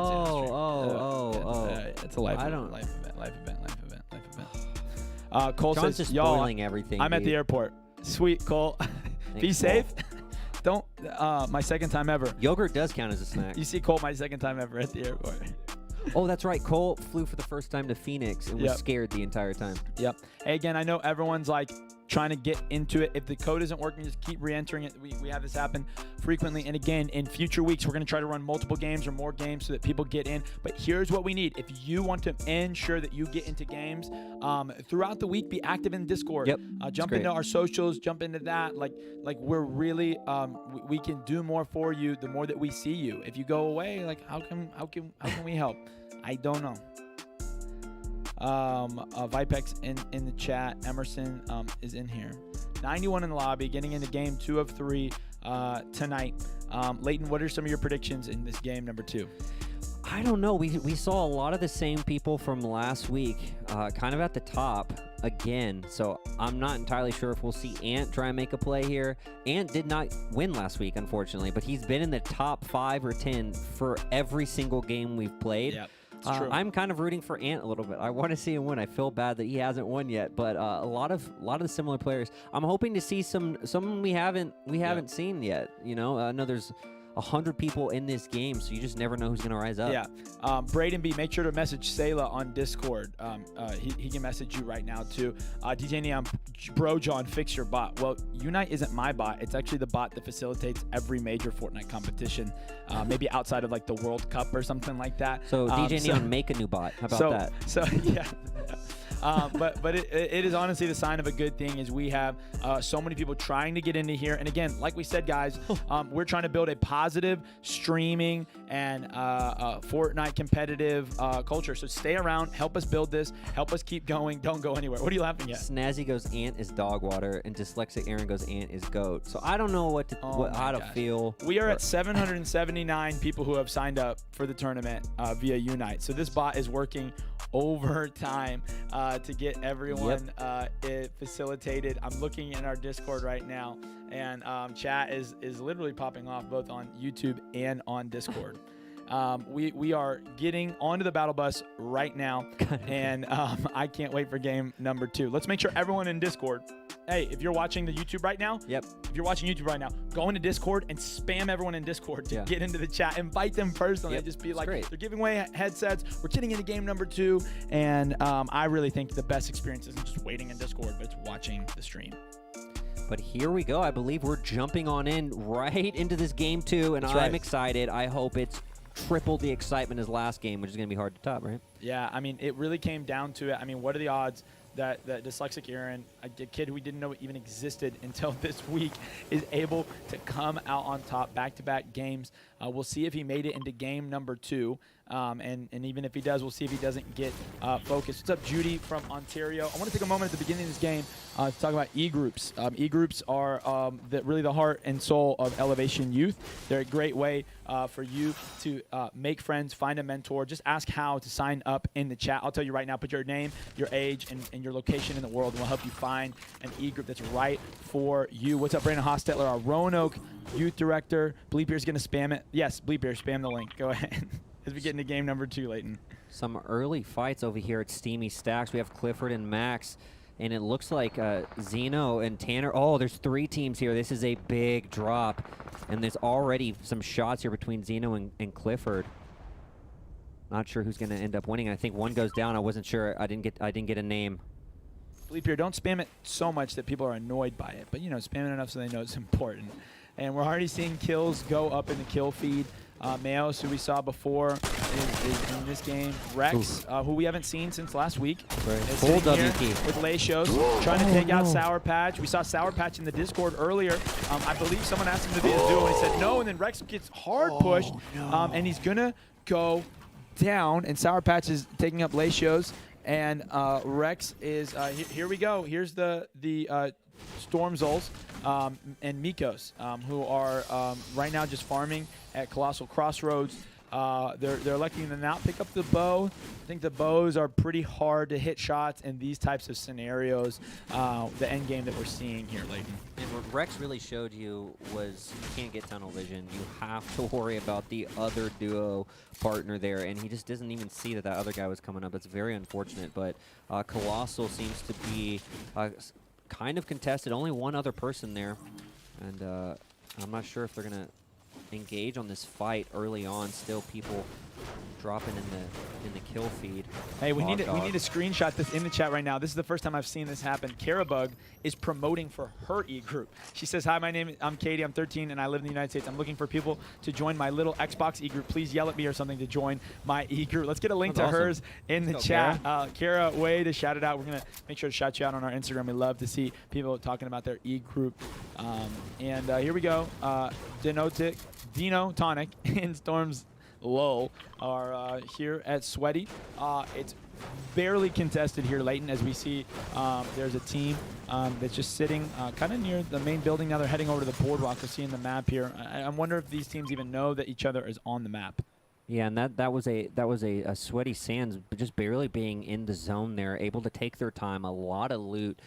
live event. Cole John's says, just y'all, spoiling everything. I'm at the airport. Sweet, Cole. Be safe. Don't. My second time ever. Yogurt does count as a snack. You see Cole, my second time ever at the airport. Oh, that's right. Cole flew for the first time to Phoenix and was scared the entire time. Yep. Hey, again, I know everyone's like trying to get into it. If the code isn't working, just keep re-entering it. We have this happen frequently. And again, in future weeks, we're going to try to run multiple games or more games so that people get in. But here's what we need. If you want to ensure that you get into games throughout the week, be active in Discord. Yep. Jump into our socials. Jump into that. Like we're really, we can do more for you the more that we see you. If you go away, like how can we help? I don't know. Vipex in the chat. Emerson is in here. 91 in the lobby, getting into game 2 of 3 tonight. Leighton, what are some of your predictions in this game number 2? I don't know. We saw a lot of the same people from last week kind of at the top again. So I'm not entirely sure if we'll see Ant try and make a play here. Ant did not win last week, unfortunately, but he's been in the top 5 or 10 for every single game we've played. Yep. I'm kind of rooting for Ant a little bit. I want to see him win. I feel bad that he hasn't won yet, but a lot of the similar players. I'm hoping to see some we haven't seen yet. You know, I know there's 100 people in this game, so you just never know who's going to rise up. Yeah. Braden B, make sure to message Sayla on Discord. He can message you right now, too. DJ Neon, Bro John, fix your bot. Well, Unite isn't my bot. It's actually the bot that facilitates every major Fortnite competition, maybe outside of, like, the World Cup or something like that. So, DJ Neon, make a new bot. How about that? So, yeah. But it is honestly the sign of a good thing is we have so many people trying to get into here. And again, like we said, guys, we're trying to build a positive streaming and Fortnite competitive culture. So stay around, help us build this, help us keep going. Don't go anywhere. What are you laughing at? Snazzy goes Ant is dog water, and Dyslexic Aaron goes Ant is goat. So I don't know how to feel. We are at 779 people who have signed up for the tournament via Unite. So this bot is working overtime to get everyone facilitated. I'm looking in our Discord right now, and chat is literally popping off both on YouTube and on Discord. We are getting onto the battle bus right now, and I can't wait for game number 2. Let's make sure everyone in Discord hey, if you're watching the YouTube right now, Yep. If you're watching YouTube right now, go into Discord and spam everyone in Discord to get into the chat. Invite them personally. Just be like, they're giving away headsets. We're getting into game number 2. And I really think the best experience isn't just waiting in Discord, but it's watching the stream. But here we go. I believe we're jumping on in right into this game 2, and I'm excited. I hope it's triple the excitement as last game, which is going to be hard to top, right? Yeah, I mean, it really came down to it. I mean, what are the odds that dyslexic Aaron, a kid who we didn't know even existed until this week, is able to come out on top back-to-back games? We'll see if he made it into game number 2. And even if he does, we'll see if he doesn't get focused. What's up, Judy from Ontario? I want to take a moment at the beginning of this game to talk about eGROUPS. eGROUPS are really the heart and soul of Elevation Youth. They're a great way for you to make friends, find a mentor. Just ask how to sign up in the chat. I'll tell you right now, put your name, your age, and your location in the world, and we'll help you find an eGroup that's right for you. What's up, Brandon Hostetler, our Roanoke Youth Director? Bleepier's going to spam it. Yes, Bleepier, spam the link. Go ahead. As we get into game number 2, Leighton. Some early fights over here at Steamy Stacks. We have Clifford and Max, and it looks like Zeno and Tanner. Oh, there's 3 teams here. This is a big drop, and there's already some shots here between Zeno and Clifford. Not sure who's going to end up winning. I think one goes down. I wasn't sure. I didn't get a name. Bleepier, don't spam it so much that people are annoyed by it, but spam it enough so they know it's important. And we're already seeing kills go up in the kill feed. Mayos, who we saw before, is in this game. Rex, who we haven't seen since last week, is full WP with Latios, trying to take out Sour Patch. We saw Sour Patch in the Discord earlier. I believe someone asked him to be a duo, and he said no, and then Rex gets hard pushed, and he's going to go down, and Sour Patch is taking up Latios, and Rex is, here we go. Here's the Stormzols and Mikos, who are right now just farming at Colossal Crossroads. They're electing to not pick up the bow. I think the bows are pretty hard to hit shots in these types of scenarios, the end game that we're seeing here, Leighton. And what Rex really showed you was you can't get tunnel vision. You have to worry about the other duo partner there, and he just doesn't even see that other guy was coming up. It's very unfortunate, but Colossal seems to be kind of contested. Only one other person there, and I'm not sure if they're going to engage on this fight early on. Still people dropping in the kill feed. Hey, we need to screenshot this in the chat right now. This is the first time I've seen this happen. Carabug is promoting for her e-group. She says, "Hi, I'm Katie. I'm 13 and I live in the United States. I'm looking for people to join my little Xbox e-group. Please yell at me or something to join my e-group." Let's get a link to hers in the chat. Kara, way to shout it out. We're gonna make sure to shout you out on our Instagram. We love to see people talking about their e-group. And here we go. Dino Tonic and Storm's Lull are here at Sweaty. It's barely contested here, Leighton, as we see there's a team that's just sitting kind of near the main building. Now they're heading over to the boardwalk. We're seeing the map here. I wonder if these teams even know that each other is on the map. Yeah, and that was a Sweaty Sands just barely being in the zone there, able to take their time. A lot of loot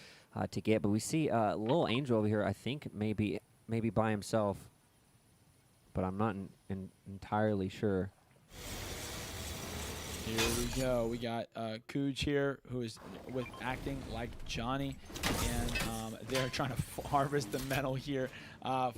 to get, but we see Lil Angel over here. I think maybe by himself, but I'm not entirely sure. Here we go. We got Cooge here, who is acting like Johnny, and they're trying to harvest the metal here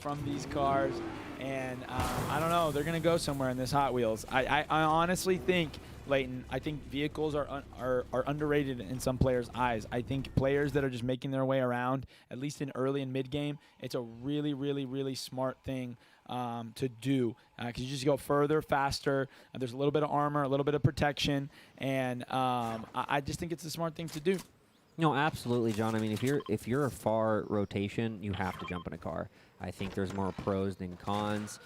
from these cars. And I don't know, they're gonna go somewhere in this Hot Wheels. I honestly think, Leighton, I think vehicles are underrated in some players' eyes. I think players that are just making their way around, at least in early and mid game, it's a really, really, really smart thing to do, because you just go further, faster. There's a little bit of armor, a little bit of protection, and I just think it's a smart thing to do. No, absolutely, John. I mean, if you're a far rotation, you have to jump in a car. I think there's more pros than cons.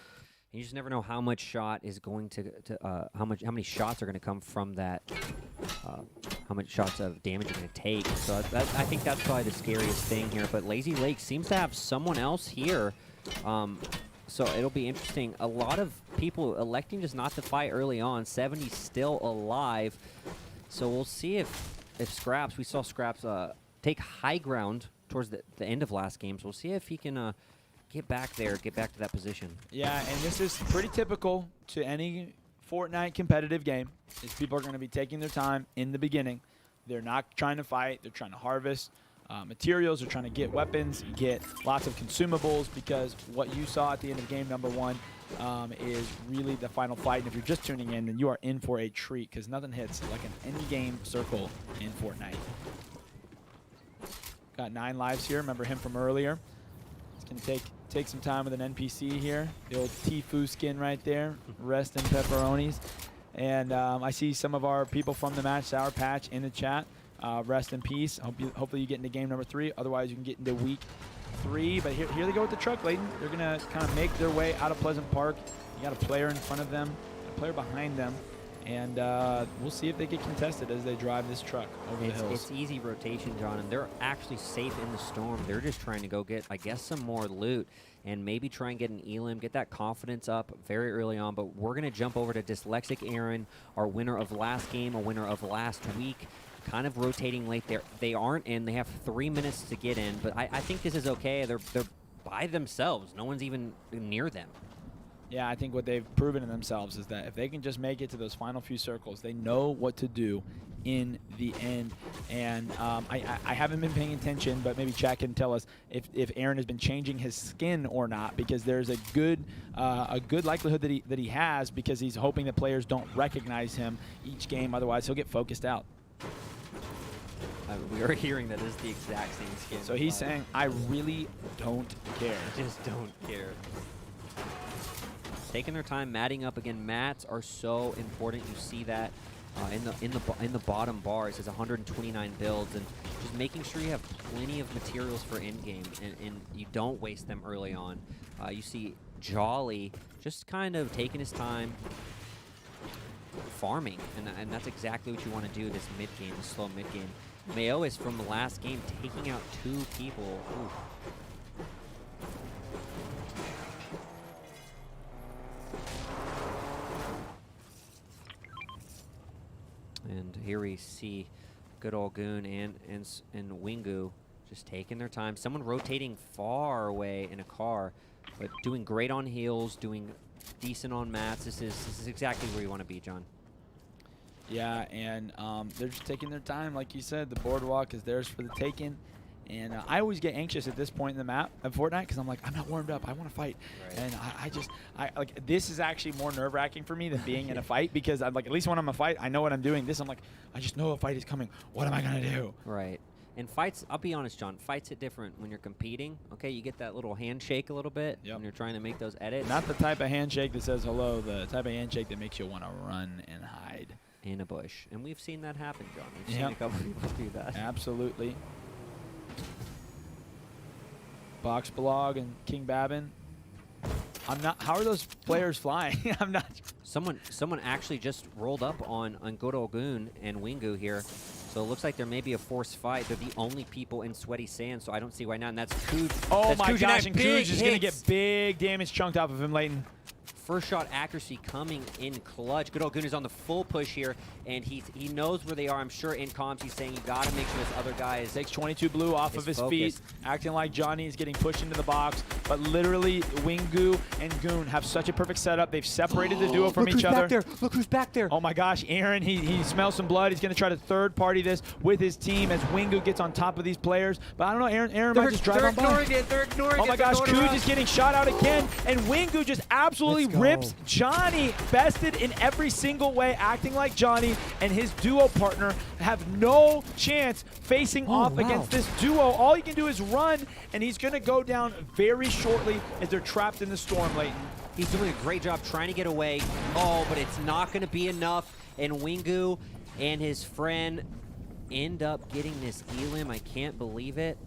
You just never know how much shot is going how many shots are going to come from that. How much shots of damage you're going to take. So I think that's probably the scariest thing here. But Lazy Lake seems to have someone else here. So it'll be interesting. A lot of people electing just not to fight early on. 70's still alive. So we'll see if Scraps, we saw Scraps take high ground towards the end of last game. So we'll see if he can get back there, get back to that position. Yeah, and this is pretty typical to any Fortnite competitive game, is people are going to be taking their time in the beginning. They're not trying to fight. They're trying to harvest. materials. They're trying to get weapons, get lots of consumables, because what you saw at the end of game number 1 is really the final fight. And if you're just tuning in, then you are in for a treat, because nothing hits like an end-game circle in Fortnite. Got 9 lives here. Remember him from earlier. It's going to take some time with an NPC here. The old Tfue skin right there. Rest in pepperonis. And I see some of our people from the match, Sour Patch, in the chat. Rest in peace. Hopefully you get into game number 3. Otherwise, you can get into week 3. But here they go with the truck, Layton. They're going to kind of make their way out of Pleasant Park. You got a player in front of them, a player behind them. And we'll see if they get contested as they drive this truck over the hills. It's easy rotation, John, and they're actually safe in the storm. They're just trying to go get, I guess, some more loot and maybe try and get an elim, get that confidence up very early on. But we're going to jump over to Dyslexic Aaron, our winner of last game, a winner of last week. Kind of rotating late there. They aren't in. They have 3 minutes to get in, but I think this is okay. They're by themselves. No one's even near them. Yeah, I think what they've proven in themselves is that if they can just make it to those final few circles, they know what to do in the end. And I haven't been paying attention, but maybe chat can tell us if Aaron has been changing his skin or not, because there's a good likelihood that he has, because he's hoping that players don't recognize him each game. Otherwise, he'll get focused out. We are hearing that is the exact same skin. So he's saying, I really don't care. Just don't care. Taking their time, matting up again. Mats are so important. You see that in the bottom bar. It says 129 builds, and just making sure you have plenty of materials for endgame, and you don't waste them early on. You see Jolly just kind of taking his time, farming, and that's exactly what you want to do this mid game, this slow mid game. Mayo is from the last game taking out 2 people. Ooh. And here we see good old Goon and Wingu just taking their time. Someone rotating far away in a car, but doing great on heals, doing decent on mats. This is exactly where you want to be, John. Yeah, and they're just taking their time. Like you said, the boardwalk is theirs for the taking. And I always get anxious at this point in the map of Fortnite, because I'm like, I'm not warmed up. I want to fight. Right. And I like, this is actually more nerve-wracking for me than being in a fight, because I'm like, at least when I'm in a fight, I know what I'm doing. This, I'm like, I just know a fight is coming. What am I going to do? Right. And fights, I'll be honest, John, fights hit different when you're competing. Okay, you get that little handshake a little bit when you're trying to make those edits. Not the type of handshake that says hello, the type of handshake that makes you want to run and hide. In a bush. And we've seen that happen, John. We've seen a couple people do that. Absolutely. Box Blog and King Babin. I'm not. How are those players flying? I'm not. Someone actually just rolled up on Good Old Goon and Wingu here. So it looks like there may be a forced fight. They're the only people in Sweaty Sand, so I don't see why not. And that's Cooj. Oh my gosh, and Cooj is going to get big damage chunked off of him, Layton. First shot accuracy coming in clutch. Good old Goon is on the full push here, and he knows where they are. I'm sure in comms he's saying you got to make sure this other guy is. Takes 22 blue off of his feet, acting like Johnny is getting pushed into the box. But literally, Wingu and Goon have such a perfect setup. They've separated the duo from each other. Look who's back there. Look who's back there. Oh my gosh, Aaron, he smells some blood. He's going to try to third party this with his team as Wingu gets on top of these players. But I don't know, Aaron might just drive on by. They're ignoring it. Oh my gosh, Cooj is getting shot out again, and Wingu just absolutely rips Johnny, bested in every single way, acting like Johnny and his duo partner have no chance facing off against this duo. All he can do is run, and he's going to go down very shortly as they're trapped in the storm, Layton. He's doing a great job trying to get away. Oh, but it's not going to be enough, and Wingu and his friend end up getting this elim. I can't believe it.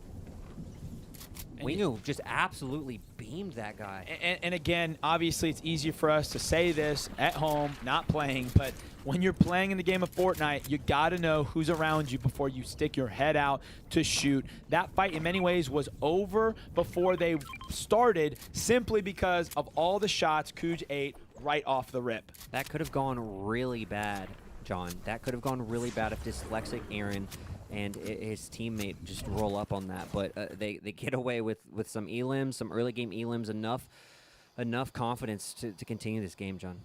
Wingu just absolutely beamed that guy. And again, obviously it's easier for us to say this at home, not playing, but when you're playing in the game of Fortnite, you got to know who's around you before you stick your head out to shoot. That fight in many ways was over before they started, simply because of all the shots Cooj ate right off the rip. That could have gone really bad, John. That could have gone really bad if Dyslexic Aaron and his teammate just roll up on that. But they get away with some elims, some early game elims, enough confidence to continue this game, John.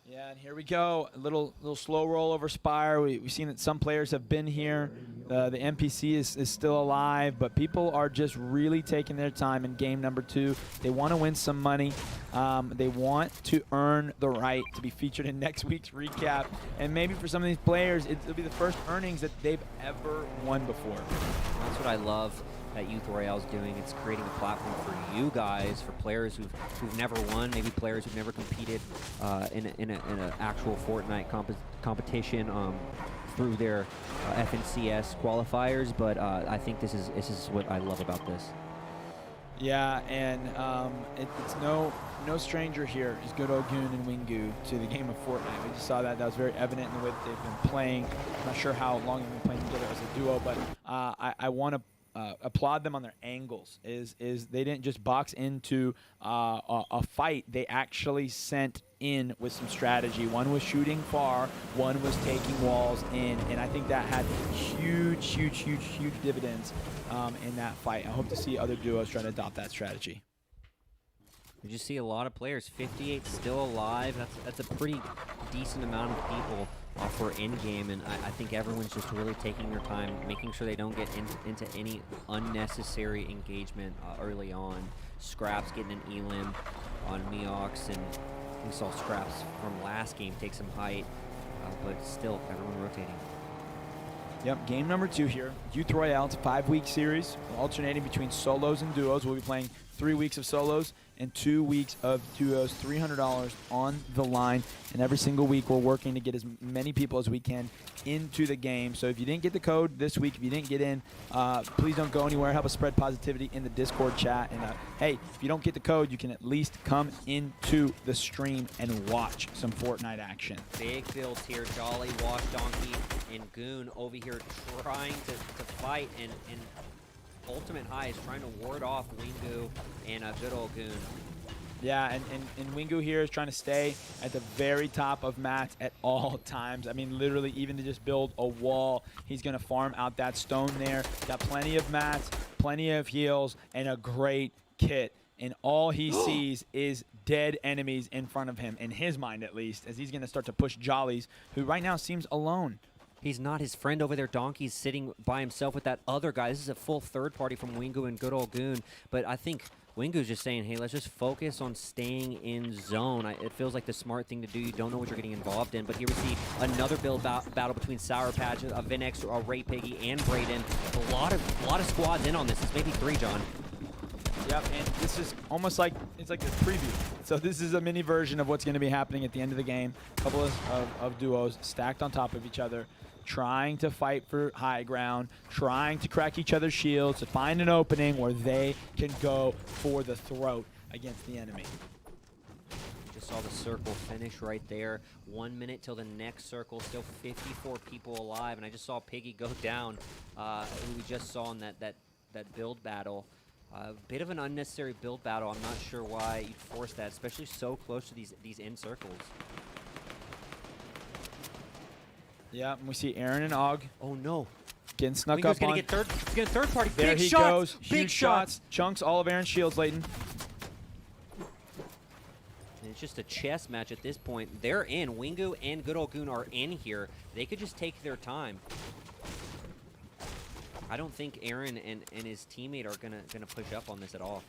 Yeah, and here we go. A little slow roll over Spire. We've seen that some players have been here. The NPC is still alive, but people are just really taking their time in game number 2. They want to win some money. They want to earn the right to be featured in next week's recap. And maybe for some of these players, it'll be the first earnings that they've ever won before. That's what I love that Youth Royale is doing. It's creating a platform for you guys, for players who've never won, maybe players who've never competed in an actual Fortnite competition through their FNCS qualifiers. But I think this is what I love about this. Yeah, and it's no stranger here is Good Old Goon and Wingu to the game of Fortnite. We just saw that. That was very evident in the way that they've been playing. I'm not sure how long they've been playing together as a duo, but I want to applaud them on their angles. Is they didn't just box into a fight. They actually sent in with some strategy. One was shooting far, one was taking walls in, and I think that had huge dividends in that fight. I hope to see other duos try to adopt that strategy. We just see a lot of players. 58 still alive. That's a pretty decent amount of people for endgame, and I think everyone's just really taking their time, making sure they don't get into any unnecessary engagement early on. Scraps getting an elim on Meox, and we saw Scraps from last game take some height, but still everyone rotating. Yep, game number 2 here. Youth Royale, it's a 5-week series, alternating between solos and duos. We'll be playing 3 weeks of solos and 2 weeks of duos, $300 on the line. And every single week we're working to get as many people as we can into the game. So if you didn't get the code this week, if you didn't get in, please don't go anywhere. Help us spread positivity in the Discord chat. And hey, if you don't get the code, you can at least come into the stream and watch some Fortnite action. Big builds here. Jolly, Wash Donkey, and Goon over here trying to fight, and Ultimate High is trying to ward off Wingu and Good Old Goon. Yeah, and Wingu here is trying to stay at the very top of mats at all times. I mean, literally, even to just build a wall, he's going to farm out that stone there. Got plenty of mats, plenty of heals, and a great kit. And all he sees is dead enemies in front of him, in his mind at least, as he's going to start to push Jollies, who right now seems alone. He's not. His friend over there, Donkey's sitting by himself with that other guy. This is a full third party from Wingu and Good Old Goon. But I think Wingu's just saying, hey, let's just focus on staying in zone. It feels like the smart thing to do. You don't know what you're getting involved in. But here we see another build battle between Sour Patch, Vinex, Ray Piggy, and Brayden. A lot of squads in on this. It's maybe 3, John. Yep, and this is almost like, it's like the preview. So this is a mini version of what's going to be happening at the end of the game. A couple of duos stacked on top of each other, trying to fight for high ground, trying to crack each other's shields, to find an opening where they can go for the throat against the enemy. Just saw the circle finish right there. 1 minute till the next circle, still 54 people alive, and I just saw Piggy go down, who we just saw in that build battle. A bit of an unnecessary build battle. I'm not sure why you'd force that, especially so close to these end circles. Yeah, and we see Aaron and Og. Oh no. Getting snuck Wingu's up on. He's gonna third party. There Big he shots. goes. Big Huge shots. Chunks all of Aaron's shields, Leighton. And it's just a chess match at this point. They're in. Wingu and Good Old Goon are in here. They could just take their time. I don't think Aaron and his teammate are gonna push up on this at all.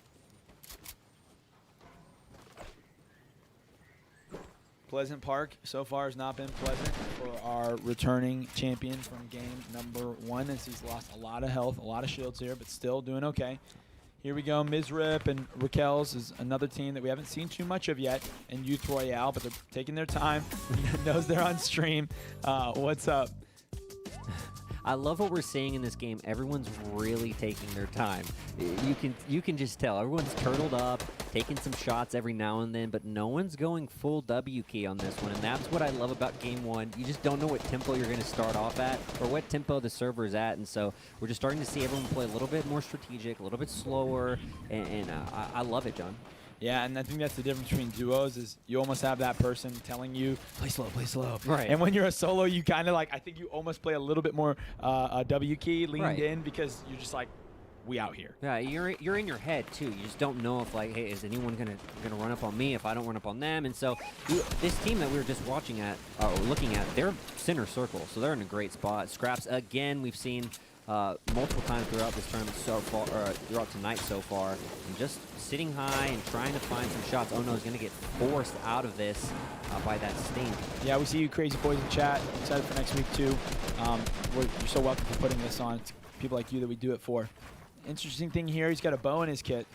Pleasant Park so far has not been pleasant for our returning champion from game number 1, as he's lost a lot of health, a lot of shields here, but still doing okay. Here we go. Mizrip and Raquel's is another team that we haven't seen too much of yet in Youth Royale, but they're taking their time. Knows they're on stream. What's up? I love what we're seeing in this game. Everyone's really taking their time. You can just tell. Everyone's turtled up, taking some shots every now and then, but no one's going full W key on this one, and that's what I love about Game 1. You just don't know what tempo you're going to start off at or what tempo the server is at, and so we're just starting to see everyone play a little bit more strategic, a little bit slower, and I love it, John. Yeah, and I think that's the difference between duos is you almost have that person telling you, play slow, play slow. Right. And when you're a solo, you kind of like, I think you almost play a little bit more W key, leaned right in, because you're just like, we out here. Yeah, you're in your head too. You just don't know if like, hey, is anyone gonna run up on me if I don't run up on them? And so this team that we were just watching at, or looking at, they're center circle, so they're in a great spot. Scraps again, we've seen multiple times throughout this tournament so far, or throughout tonight so far, and just sitting high and trying to find some shots. Oh no, he's gonna get forced out of this by that stink. Yeah, we see you crazy boys in chat. Excited for next week too. You're so welcome for putting this on. It's people like you that we do it for. Interesting thing here, he's got a bow in his kit.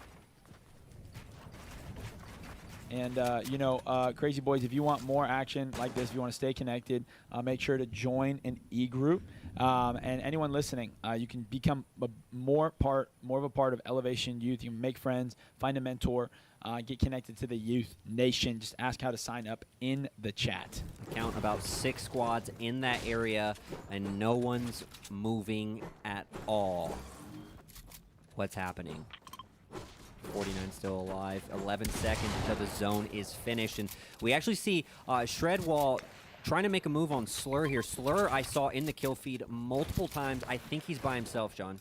And, you know, crazy boys, if you want more action like this, if you want to stay connected, make sure to join an e-group. And anyone listening, you can become more of a part of Elevation Youth. You can make friends, find a mentor, get connected to the Youth Nation. Just ask how to sign up in the chat. Count about 6 squads in that area, and no one's moving at all. What's happening? 49 still alive. 11 seconds until the zone is finished. And we actually see Shredwall trying to make a move on Slur here. Slur I saw in the kill feed multiple times. I think he's by himself, John.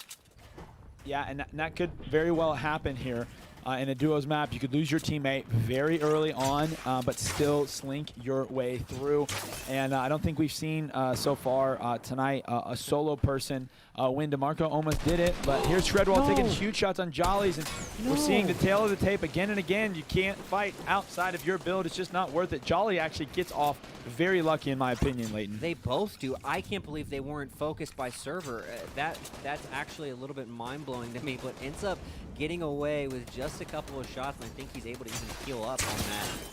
Yeah, and that could very well happen here. In a duos map, you could lose your teammate very early on, but still slink your way through. And I don't think we've seen so far tonight a solo person win. DeMarco almost did it, but here's Shredwall taking huge shots on Jollies, and we're seeing the tail of the tape again and again. You can't fight outside of your build. It's just not worth it. Jolly actually gets off very lucky, in my opinion, Leighton. They both do. I can't believe they weren't focused by server. That's actually a little bit mind-blowing to me, but ends up getting away with just a couple of shots, and I think he's able to even heal up on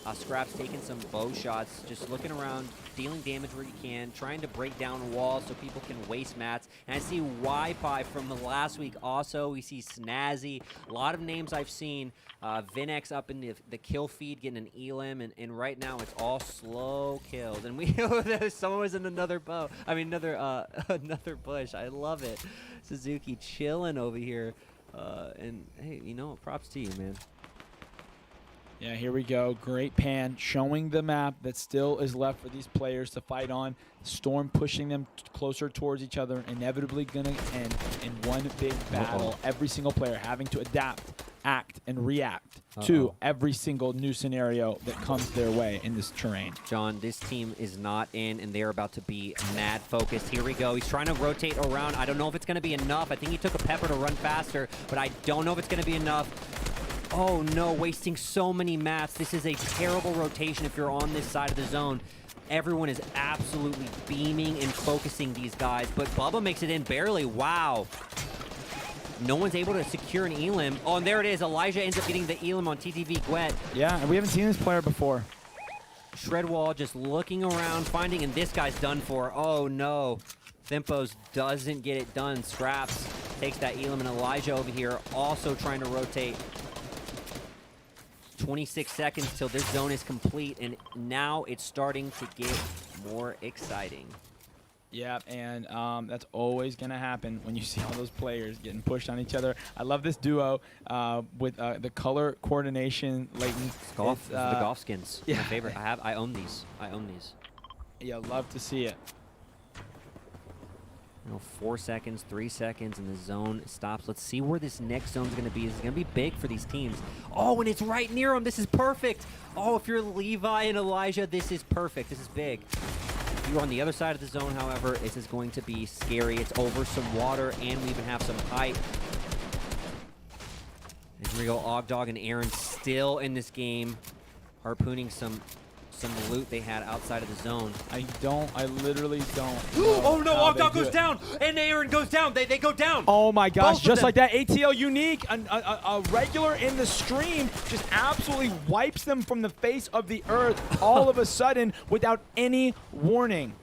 that. Scraps taking some bow shots, just looking around, dealing damage where you can, trying to break down walls so people can waste mats. And I see YPie from the last week also. We see Snazzy, a lot of names I've seen. Vinex up in the kill feed getting an elim, and right now it's all slow kills. And someone was in another bow. I mean, another bush. I love it. Suzuki chilling over here. And hey, you know, props to you, man. Yeah, here we go. Great pan, showing the map that still is left for these players to fight on. Storm pushing them closer towards each other, inevitably going to end in one big battle. Every single player having to adapt, act, and react to every single new scenario that comes their way in this terrain. John, this team is not in, and they're about to be mad focused. Here we go. He's trying to rotate around. I don't know if it's going to be enough. I think he took a pepper to run faster, but I don't know if it's going to be enough. Oh no, wasting so many mats. This is a terrible rotation if you're on this side of the zone. Everyone is absolutely beaming and focusing these guys, but Bubba makes it in barely. Wow. No one's able to secure an elim. Oh, and there it is. Elijah ends up getting the elim on TTV Gwet. Yeah, and we haven't seen this player before. Shredwall just looking around, finding, and this guy's done for. Oh no. Thimpos doesn't get it done. Scraps takes that elim, and Elijah over here also trying to rotate. 26 seconds till this zone is complete, and now it's starting to get more exciting. Yeah, and that's always going to happen when you see all those players getting pushed on each other. I love this duo with the color coordination, Leighton. Golf, the golf skins. Yeah. My favorite. I own these. Yeah, love to see it. You know, 4 seconds, 3 seconds, and the zone stops. Let's see where this next zone's going to be. It's going to be big for these teams. Oh, and it's right near them. This is perfect. Oh, if you're Levi and Elijah, this is perfect. This is big. If you're on the other side of the zone, however, this is going to be scary. It's over some water, and we even have some height. And here we go. Ogdog and Aaron still in this game, harpooning some loot they had outside of the zone. I literally don't. Oh no, Ogdog goes down, and Aaron goes down. They go down. Oh my gosh, just like that. ATL Unique, a regular in the stream, just absolutely wipes them from the face of the earth all of a sudden without any warning.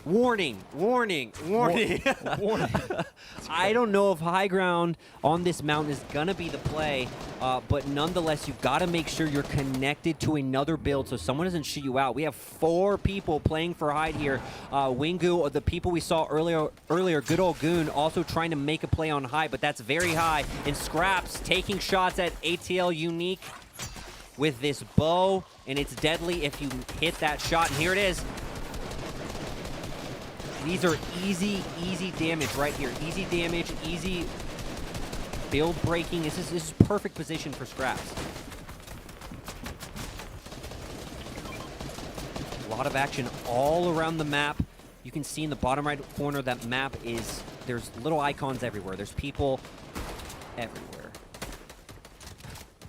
Warning. Warning. I don't know if high ground on this mountain is going to be the play, but nonetheless, you've got to make sure you're connected to another build so someone doesn't shoot you out. We have 4 people playing for hide here. Wingu, the people we saw earlier, good old Goon, also trying to make a play on high, but that's very high. And Scraps taking shots at ATL Unique with this bow, and it's deadly if you hit that shot. And here it is. These are easy damage right here. Easy damage, easy build breaking. This is perfect position for Scraps. A lot of action all around the map. You can see in the bottom right corner that map is, there's little icons everywhere. There's people everywhere.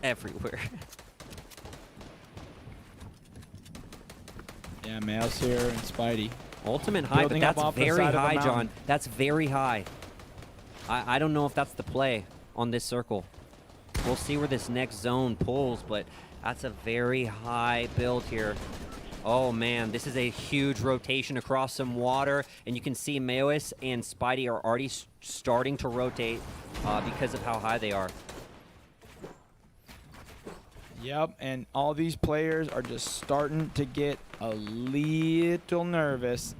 Everywhere. Yeah, Mail's here and Spidey. Ultimate high, but that's very high, John. That's very high. I don't know if that's the play on this circle. We'll see where this next zone pulls, but that's a very high build here. Oh man, this is a huge rotation across some water, and you can see Maois and Spidey are already starting to rotate because of how high they are. Yep, and all these players are just starting to get a little nervous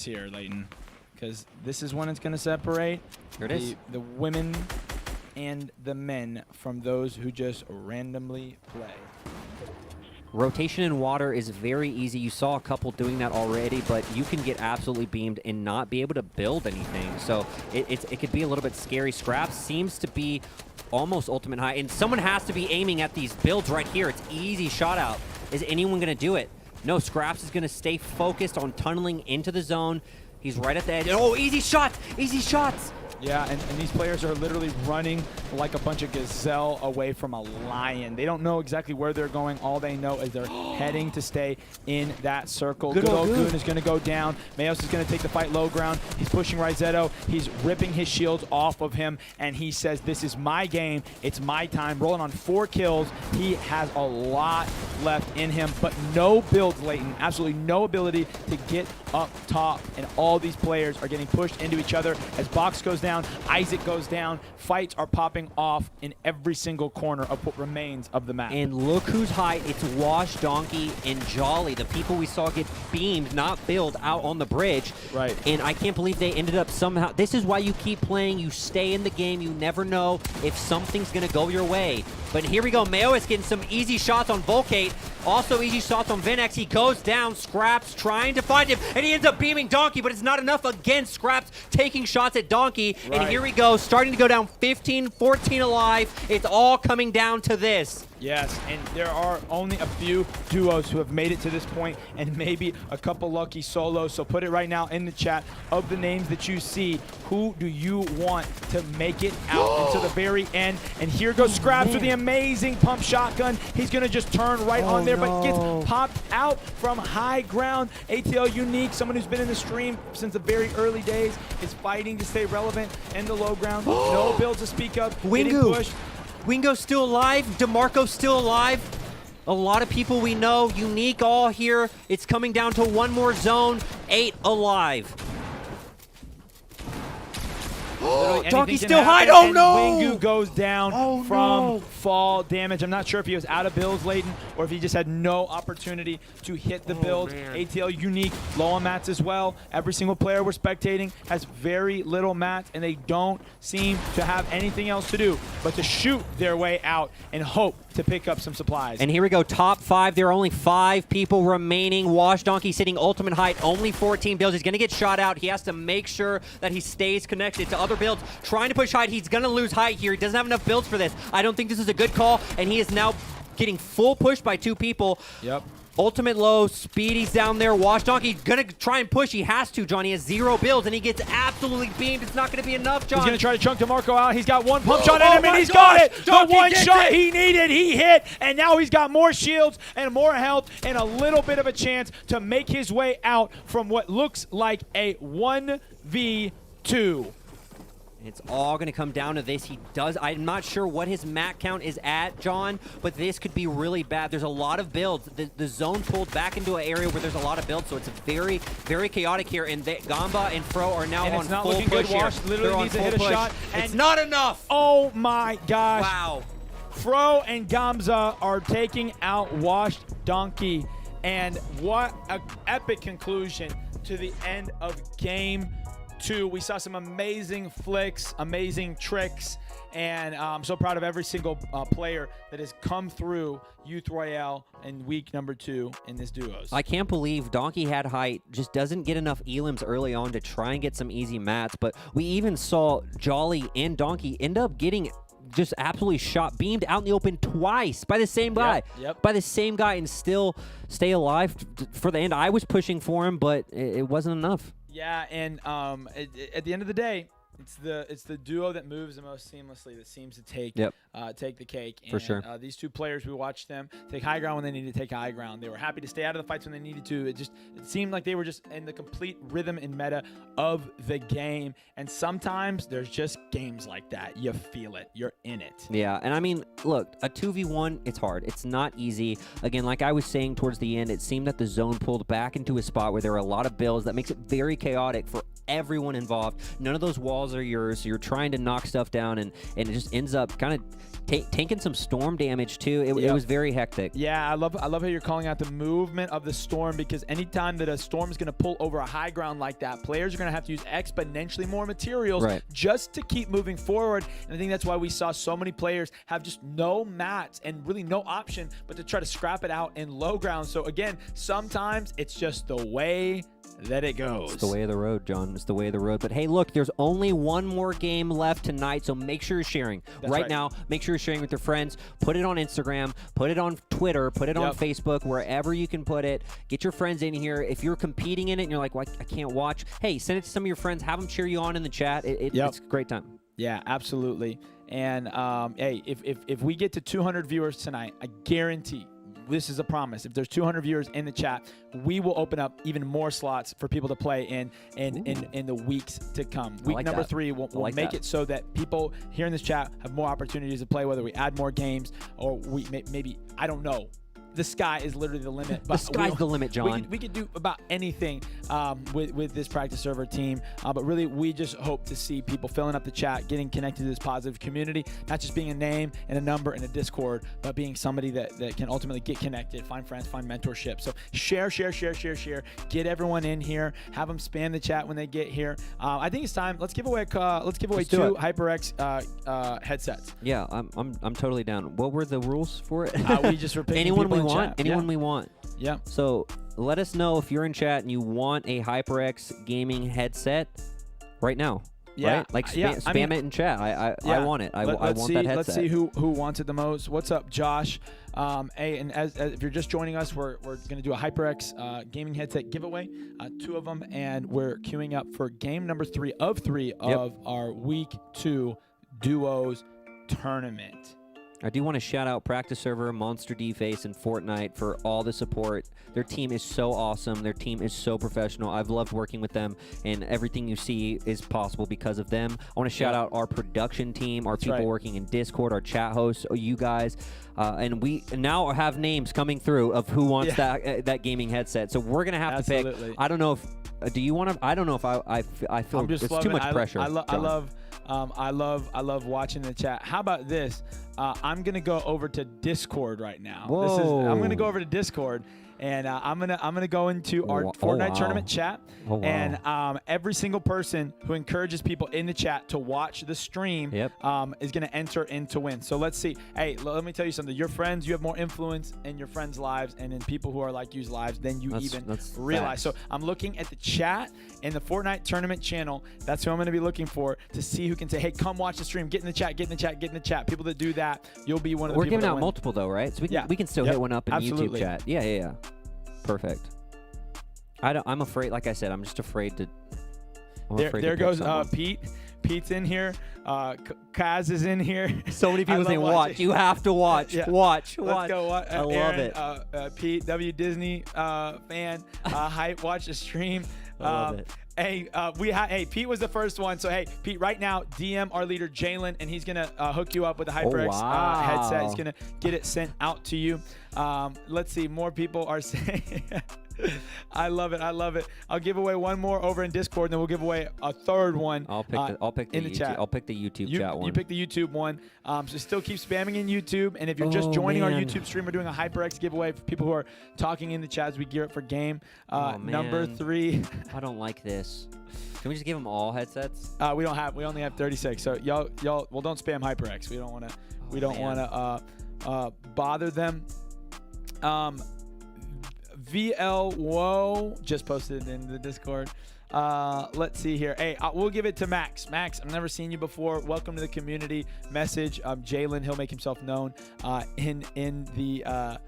here, Leighton, because this is when it's going to separate the women and the men from those who just randomly play. Rotation in water is very easy. You saw a couple doing that already, but you can get absolutely beamed and not be able to build anything. So it could be a little bit scary. Scraps seems to be almost ultimate high, and someone has to be aiming at these builds right here. It's easy shot out. Is anyone going to do it? No, Scraps is going to stay focused on tunneling into the zone. He's right at the edge. Oh, easy shots! Easy shots! Yeah, and these players are literally running like a bunch of gazelle away from a lion. They don't know exactly where they're going. All they know is they're heading to stay in that circle. Good old Goon is going to go down. Mayos is going to take the fight low ground. He's pushing Rizetto. He's ripping his shields off of him, and he says, this is my game. It's my time. Rolling on 4 kills. He has a lot left in him, but no builds, Leighton. Absolutely no ability to get up top, and all these players are getting pushed into each other as Box goes down, Isaac goes down. Fights are popping off in every single corner of what remains of the map. And look who's high. It's Wash, Donkey, and Jolly, the people we saw get beamed, not build, out on the bridge. Right. And I can't believe they ended up somehow. This is why you keep playing. You stay in the game. You never know if something's going to go your way. But here we go. Mayo is getting some easy shots on Volcate. Also easy shots on Venex. He goes down. Scraps trying to find him, and he ends up beaming Donkey, but it's not enough against Scraps taking shots at Donkey. Right. And here we go, starting to go down 15, 14 alive. It's all coming down to this. Yes, and there are only a few duos who have made it to this point, and maybe a couple lucky solos. So put it right now in the chat. Of the names that you see, who do you want to make it out into the very end? And here goes Scraps with the amazing pump shotgun. He's going to just turn right on there, but gets popped out from high ground. ATL Unique, someone who's been in the stream since the very early days, is fighting to stay relevant in the low ground. No builds to speak of. Wingu. Wingo's still alive. DeMarco's still alive. A lot of people we know. Unique all here. It's coming down to one more zone. 8 alive. Donkey's still high. Oh no! Wingu goes down from fall damage. I'm not sure if he was out of builds, Leighton, or if he just had no opportunity to hit the build. ATL Unique, low on mats as well. Every single player we're spectating has very little mats, and they don't seem to have anything else to do but to shoot their way out and hope to pick up some supplies. And here we go, top 5. There are only 5 people remaining. Wash Donkey sitting ultimate height, only 14 builds. He's going to get shot out. He has to make sure that he stays connected to other builds. Trying to push height. He's going to lose height here. He doesn't have enough builds for this. I don't think this is a good call, and he is now getting full push by 2 people. Yep. Ultimate low, Speedy's down there. Wash Donkey gonna try and push. He has to, John. He has 0 builds, and he gets absolutely beamed. It's not gonna be enough, John. He's gonna try to chunk DeMarco out. He's got 1 pump shot in him, and he's got it. The 1 shot he needed, he hit, and now he's got more shields and more health and a little bit of a chance to make his way out from what looks like a 1v2. It's all going to come down to this. I'm not sure what his mat count is at, John, but this could be really bad. There's a lot of builds. The zone pulled back into an area where there's a lot of builds, so it's very, very chaotic here. And Gamba and Fro are now on full push here. Literally needs to hit a shot. It's not enough. Oh my gosh. Wow. Fro and Gamza are taking out Washed Donkey. And what an epic conclusion to the end of game 2. We saw some amazing flicks, amazing tricks, And I'm so proud of every single player that has come through Youth Royale in week number 2 in this duos. I can't believe Donkey Had Height just doesn't get enough elims early on to try and get some easy mats, but we even saw Jolly and Donkey end up getting just absolutely shot, beamed out in the open twice by the same guy. Yep. By the same guy, and still stay alive for the end. I was pushing for him, but it wasn't enough. Yeah, and at the end of the day, it's the duo that moves the most seamlessly that seems to take the cake. And, for sure. These two players, we watched them take high ground when they needed to take high ground. They were happy to stay out of the fights when they needed to. It seemed like they were just in the complete rhythm and meta of the game. And sometimes there's just games like that. You feel it. You're in it. Yeah, and I mean, look, a 2v1, it's hard. It's not easy. Again, like I was saying towards the end, it seemed that the zone pulled back into a spot where there were a lot of builds that makes it very chaotic for everyone involved. None of those walls are yours. So you're trying to knock stuff down, and it just ends up kind of taking some storm damage too. It was very hectic. Yeah, I love how you're calling out the movement of the storm, because anytime that a storm is going to pull over a high ground like that, players are going to have to use exponentially more materials just to keep moving forward. And I think that's why we saw so many players have just no mats and really no option but to try to scrap it out in low ground. So again, sometimes it's just the way that it goes. It's the way of the road, John. It's the way of the road. But hey, look, there's only one more game left tonight, so make sure you're sharing. Right now, make sure you're sharing with your friends. Put it on Instagram. Put it on Twitter. Put it on Facebook, wherever you can put it. Get your friends in here. If you're competing in it and you're like, well, I can't watch, hey, send it to some of your friends. Have them cheer you on in the chat. It's a great time. Yeah, absolutely. And hey, if we get to 200 viewers tonight, I guarantee this is a promise. If there's 200 viewers in the chat, we will open up even more slots for people to play in the weeks to come. Week number 3 will make it so that people here in this chat have more opportunities to play, whether we add more games or we maybe, I don't know. The sky is literally the limit. The sky's the limit, John. We could do about anything with this practice server team. But really, we just hope to see people filling up the chat, getting connected to this positive community, not just being a name and a number in a Discord, but being somebody that can ultimately get connected, find friends, find mentorship. So share. Get everyone in here. Have them spam the chat when they get here. I think it's time. Let's give away 2 HyperX headsets. Yeah, I'm totally down. What were the rules for it? We just were picking anyone we want. Anyone we want. Yeah. So let us know if you're in chat and you want a HyperX gaming headset right now. Yeah. Right? Like spam it in chat. I want it. I want that headset. Let's see who wants it the most. What's up, Josh? Hey, and as if you're just joining us, we're going to do a HyperX gaming headset giveaway, 2 of them, and we're queuing up for game number 3 of our week 2 duos tournament. I do want to shout out Practice Server, MonsterDface, and Fortnite for all the support. Their team is so awesome. Their team is so professional. I've loved working with them, and everything you see is possible because of them. I want to shout out our production team, our people working in Discord, our chat hosts, you guys. And we now have names coming through of who wants that gaming headset. So we're going to have to pick. I don't know if do you want to? I don't know if I feel it's too much pressure. I love watching the chat. How about this? I'm gonna go over to Discord right now. Whoa. I'm gonna go over to Discord, and I'm gonna go into our Fortnite tournament chat. And every single person who encourages people in the chat to watch the stream is gonna enter in to win. So let's see. Hey, let me tell you something. Your friends, you have more influence in your friends' lives and in people who are like you's lives than you even realize. So I'm looking at the chat in the Fortnite tournament channel. That's who I'm gonna be looking for to see who can say, hey, come watch the stream. Get in the chat. Get in the chat. Get in the chat. People that do that, you'll be one of the people. We're giving out multiple though, right? So we can still hit one up in the YouTube chat. Yeah. Perfect. I'm afraid, like I said, I'm just afraid to. There goes Pete. Pete's in here. Kaz is in here. So many people saying, watch. You have to watch. Watch. Let's go. I love it. Pete, W Disney fan. Hype. Watch the stream. I love it. Hey, Pete was the first one. So, hey, Pete, right now, DM our leader, Jalen, and he's going to hook you up with a HyperX headset. He's going to get it sent out to you. Let's see. More people are saying I love it. I love it. I'll give away one more over in Discord, and then we'll give away a third one. I'll pick the in the chat. I'll pick the YouTube chat one. You pick the YouTube one. So still keep spamming in YouTube, and if you're just joining our YouTube stream, we're doing a HyperX giveaway for people who are talking in the chat as we gear up for game number 3. I don't like this. Can we just give them all headsets? We only have 36. So y'all, well, don't spam HyperX. We don't want to. We don't want to bother them. VL Whoa just posted in the Discord. Let's see here. Hey, we'll give it to Max. Max, I've never seen you before. Welcome to the community. Message Jalen. He'll make himself known in the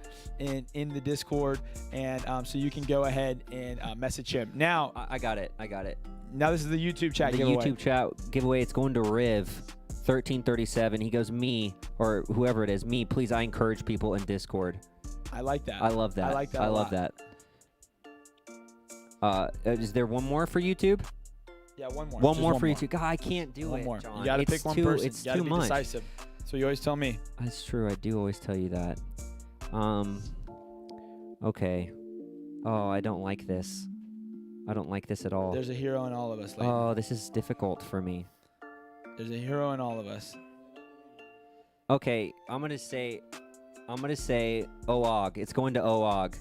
Discord, and so you can go ahead and message him. Now I got it. Now this is the YouTube chat giveaway. YouTube chat giveaway. It's going to Riv 1337. He goes, me, or whoever it is, me. Please, I encourage people in Discord. I like that. I love that. I like that. I love that. Is there one more for YouTube? Yeah, one more. One more for YouTube. God, I can't do one it, more. John. You got to pick one person. It's you got to too be much. decisive. So you always tell me. That's true. I do always tell you that. Okay. Oh, I don't like this. I don't like this at all. There's a hero in all of us, lady. Oh, this is difficult for me. There's a hero in all of us. Okay, I'm gonna say OOG. It's going to OOG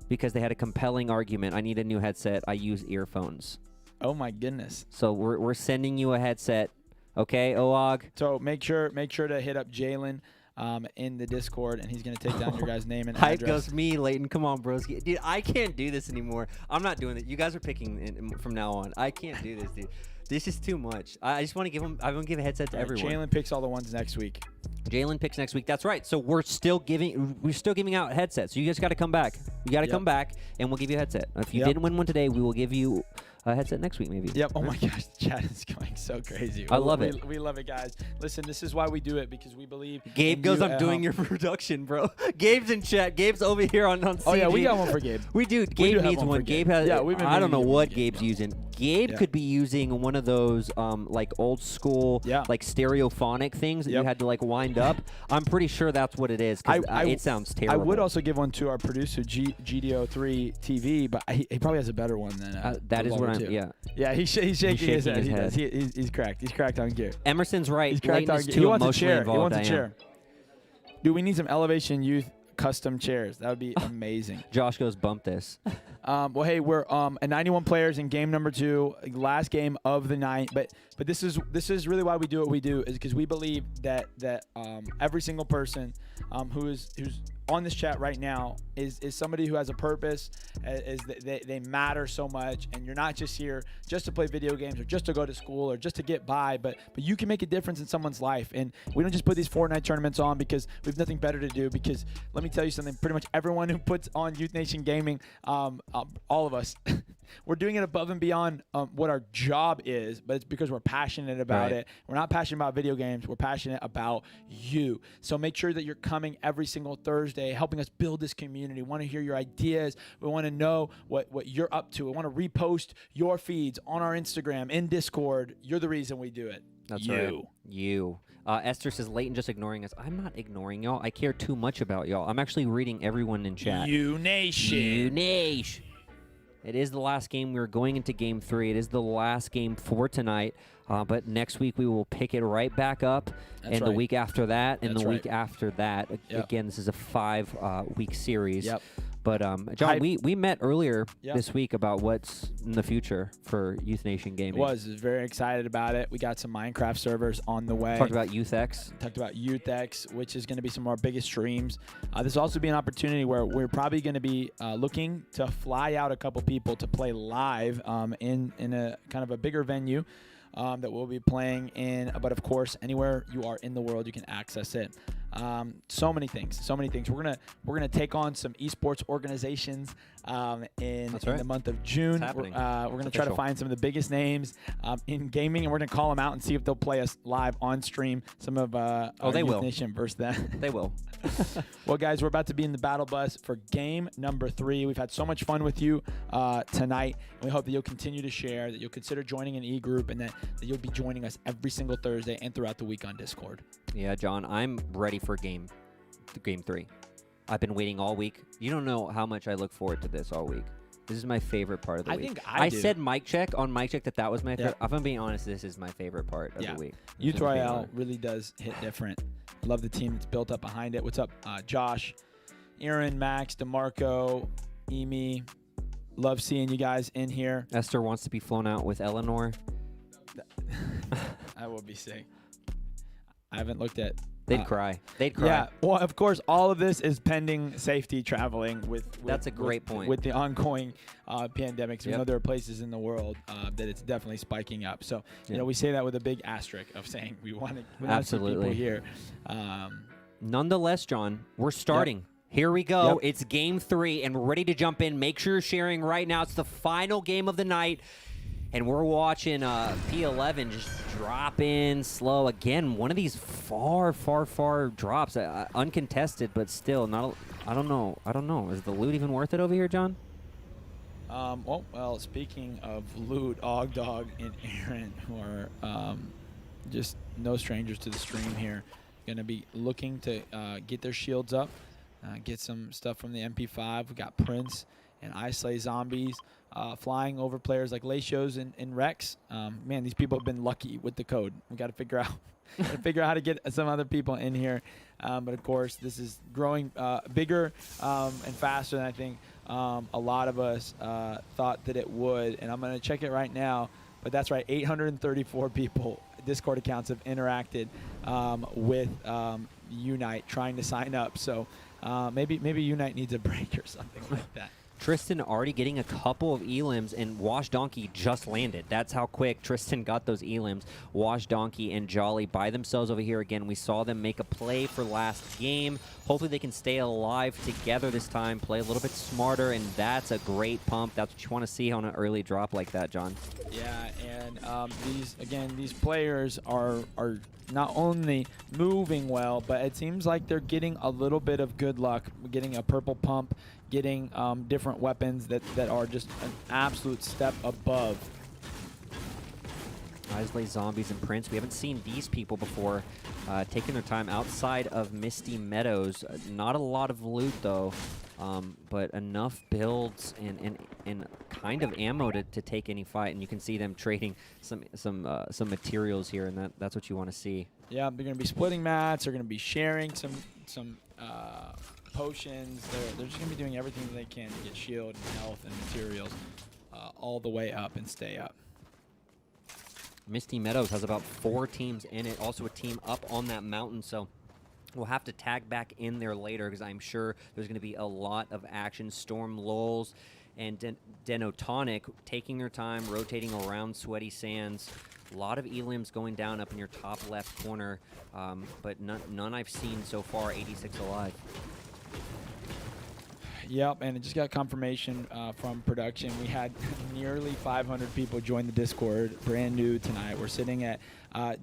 because they had a compelling argument. I need a new headset. I use earphones. Oh my goodness. So we're sending you a headset. Okay, OOG. So make sure to hit up Jalen in the Discord, and he's gonna take down your guys' name and Hype address. goes me, Leighton. Come on, bros. Dude, I can't do this anymore. I'm not doing it. You guys are picking from now on. I can't do this, dude. This is too much. I just want to give him. I want to give a headset to everyone. Jalen picks all the ones next week. Jalen picks next week. That's right. So we're still giving out headsets. So you guys got to come back. You got to come back, and we'll give you a headset. If you didn't win one today, we will give you a headset next week, maybe. Yep. Oh my gosh, the chat is going so crazy. I love it. We love it, guys. Listen, this is why we do it, because we believe. Gabe goes, I'm doing your production, bro. Gabe's in chat. Gabe's over here on CG. Oh yeah, we got one for Gabe. We do. Gabe needs one. Gabe has. Yeah, I don't know what Gabe's using. Gabe could be using one of those like old school like stereophonic things that you had to like wind up. I'm pretty sure that's what it is, because it sounds terrible. I would also give one to our producer GDO3 TV, but he probably has a better one than that is what I'm. Yeah, he's shaking his head. He's cracked. He's cracked on gear. Emerson's right. He's cracked on gear. He wants a chair. He wants a chair. Dude, we need some Elevation Youth custom chairs. That would be amazing. Josh goes, bump this. Well, hey, we're at 91 players in game number 2, last game of the night. But this is really why we do what we do, is because we believe that every single person who's on this chat right now is somebody who has a purpose. They matter so much, and you're not just here just to play video games or just to go to school or just to get by, but you can make a difference in someone's life. And we don't just put these Fortnite tournaments on because we have nothing better to do. Because let me tell you something, pretty much everyone who puts on Youth Nation Gaming, all of us, we're doing it above and beyond what our job is, but it's because we're passionate about it. We're not passionate about video games. We're passionate about you. So make sure that you're coming every single Thursday, helping us build this community. We want to hear your ideas. We want to know what you're up to. We want to repost your feeds on our Instagram, in Discord. You're the reason we do it. That's right. You. Esther says, Leighton just ignoring us. I'm not ignoring y'all. I care too much about y'all. I'm actually reading everyone in chat. You Nation. You Nation. It is the last game. We're going into game 3. It is the last game for tonight. But next week we will pick it right back up. That's and the week after that, and the week right. after that. Again, this is a 5-week series. Yep. But, John, we met earlier this week about what's in the future for Youth Nation Gaming. Was very excited about it. We got some Minecraft servers on the way. Talked about YouthX. Talked about YouthX, which is going to be some of our biggest streams. This will also be an opportunity where we're probably going to be looking to fly out a couple people to play live in a kind of a bigger venue that we'll be playing in. But, of course, anywhere you are in the world, you can access it. So many things. We're gonna take on some esports organizations in the month of June. We're gonna try to find some of the biggest names in gaming, and we're gonna call them out and see if they'll play us live on stream. Some of they Youth will. Nation versus them. They will. Well, guys, we're about to be in the battle bus for game number 3. We've had so much fun with you tonight, and we hope that you'll continue to share, that you'll consider joining an e-group, and that you'll be joining us every single Thursday and throughout the week on Discord. Yeah, John, I'm ready for game 3. I've been waiting all week. You don't know how much I look forward to this all week. This is my favorite part of the week. think I do. said mic check on mic check that was my favorite. If I'm being honest, this is my favorite part of the week. Youth Royale really does hit different. Love the team that's built up behind it. What's up, Josh, Aaron, Max, DeMarco, Emi? Love seeing you guys in here. Esther wants to be flown out with Eleanor. I will be sick. I haven't looked at. They'd cry. They'd cry. Yeah. Well, of course, all of this is pending safety traveling with That's a great point. With the ongoing pandemics. We know there are places in the world that it's definitely spiking up. So, you know, we say that with a big asterisk of saying we want to see people here. Nonetheless, John, we're starting. Here we go. It's game 3, and we're ready to jump in. Make sure you're sharing right now. It's the final game of the night. And we're watching P11 just drop in slow. Again, one of these far drops. Uncontested, but still not. I don't know. Is the loot even worth it over here, John? Well, speaking of loot, Ogdog and Aaron, who are just no strangers to the stream here, going to be looking to get their shields up, get some stuff from the MP5. We got Prince and I Slay Zombies. Flying over players like Latios and Rex. Man, these people have been lucky with the code. We got to figure out how to get some other people in here. But of course, this is growing bigger and faster than I think a lot of us thought that it would. And I'm going to check it right now. But that's right, 834 people, Discord accounts have interacted with Unite trying to sign up. So maybe Unite needs a break or something like that. Tristan already getting a couple of elims, and Wash Donkey just landed. That's how quick Tristan got those elims. Wash Donkey and Jolly by themselves over here again. We saw them make a play for last game. Hopefully they can stay alive together this time, play a little bit smarter, and that's a great pump. That's what you want to see on an early drop like that, John. Yeah, and these players are not only moving well, but it seems like they're getting a little bit of good luck, getting a purple pump, getting different weapons that are just an absolute step above. Islay Zombies and Prince. We haven't seen these people before taking their time outside of Misty Meadows. Not a lot of loot, though, but enough builds and kind of ammo to take any fight. And you can see them trading some materials here, and that's what you want to see. Yeah, they're going to be splitting mats. They're going to be sharing some potions. They're just going to be doing everything they can to get shield and health and materials all the way up and stay up. Misty Meadows has about 4 teams in it, also a team up on that mountain, so we'll have to tag back in there later because I'm sure there's going to be a lot of action. Storm Lulz and Denotonic taking their time, rotating around Sweaty Sands. A lot of elims going down up in your top left corner, but none I've seen so far. 86 alive. Yep, and it just got confirmation from production. We had nearly 500 people join the Discord, brand new tonight. We're sitting at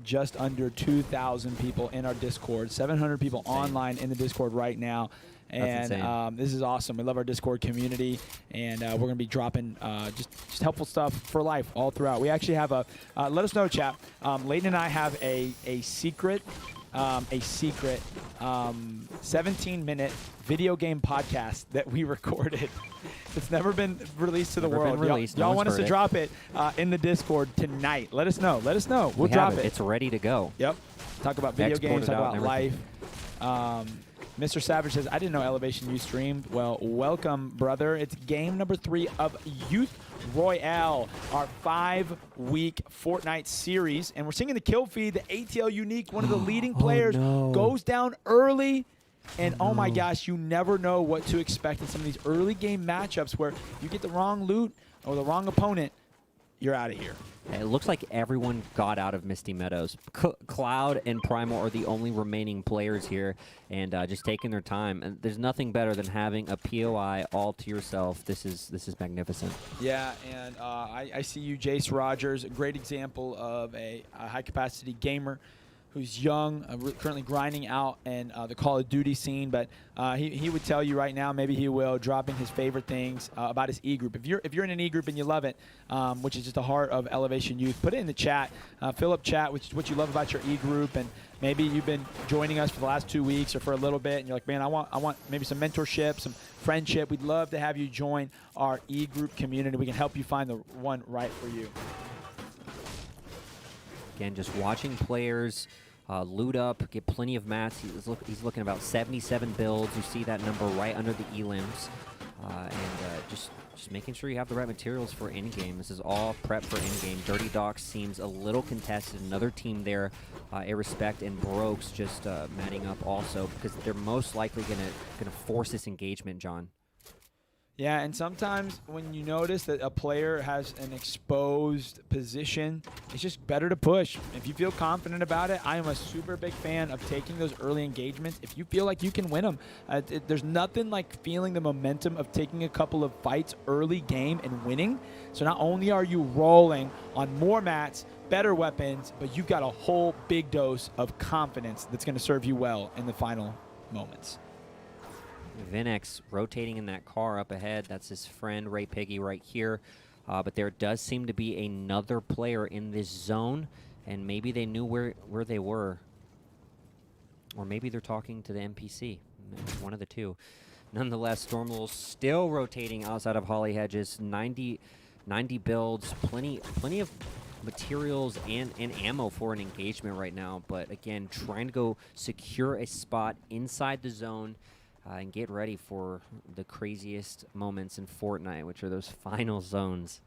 just under 2,000 people in our Discord, 700 people online in the Discord right now. And this is awesome. We love our Discord community, and we're going to be dropping just helpful stuff for life all throughout. We actually have let us know, chat. Leighton and I have a secret 17-minute video game podcast that we recorded. It's never been released to the world. Y'all want us to drop it in the Discord tonight. Let us know. We'll drop it. It's ready to go. Yep. Talk about video games, talk about life. Mr. Savage says, I didn't know Elevation you streamed. Well, welcome, brother. It's game number 3 of Youth Royale, our 5-week Fortnite series. And we're seeing in the kill feed, the ATL Unique, one of the leading players, goes down early. And oh my gosh, you never know what to expect in some of these early game matchups where you get the wrong loot or the wrong opponent, you're out of here. It looks like everyone got out of Misty Meadows. Cloud and Primal are the only remaining players here, and just taking their time. And there's nothing better than having a POI all to yourself. This is magnificent. Yeah, and I see you, Jace Rogers, a great example of a high-capacity gamer. who's young, currently grinding out in the Call of Duty scene, but he would tell you right now, maybe he will, dropping his favorite things about his e-group. If you're in an e-group and you love it, which is just the heart of Elevation Youth, put it in the chat. Fill up chat, which is what you love about your e-group, and maybe you've been joining us for the last 2 weeks or for a little bit, and you're like, man, I want maybe some mentorship, some friendship. We'd love to have you join our e-group community. We can help you find the one right for you. Again, just watching players loot up, get plenty of mats. He's looking about 77 builds. You see that number right under the elims. Just making sure you have the right materials for endgame. This is all prep for endgame. Dirty Docks seems a little contested. Another team there, Irrespect and Brokes, just matting up also, because they're most likely gonna force this engagement, John. Yeah, and sometimes when you notice that a player has an exposed position, it's just better to push. If you feel confident about it, I am a super big fan of taking those early engagements. If you feel like you can win them, there's nothing like feeling the momentum of taking a couple of fights early game and winning. So not only are you rolling on more mats, better weapons, but you've got a whole big dose of confidence that's going to serve you well in the final moments. Vinex rotating in that car up ahead. That's his friend Ray Piggy right here. But there does seem to be another player in this zone, and maybe they knew where they were. Or maybe they're talking to the NPC. One of the two. Nonetheless, Stormlul still rotating outside of Holly Hedges. 90 builds, plenty of materials and ammo for an engagement right now. But again, trying to go secure a spot inside the zone. And get ready for the craziest moments in Fortnite, which are those final zones.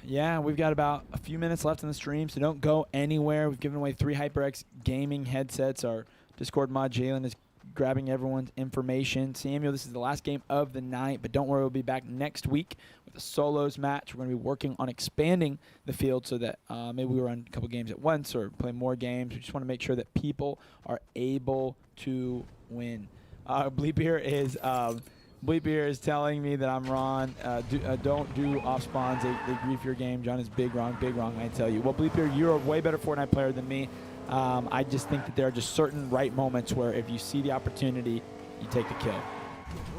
Yeah, we've got about a few minutes left in the stream, so don't go anywhere. We've given away 3 HyperX gaming headsets. Our Discord mod, Jalen, is grabbing everyone's information. Samuel, this is the last game of the night, but don't worry, we'll be back next week with a solos match. We're going to be working on expanding the field so that maybe we run a couple games at once or play more games. We just want to make sure that people are able to win. Bleep here is telling me that I'm wrong. Don't do off spawns. They grief your game. John is big wrong, I tell you. Well, Bleep here, you're a way better Fortnite player than me. I just think that there are just certain right moments where if you see the opportunity, you take the kill.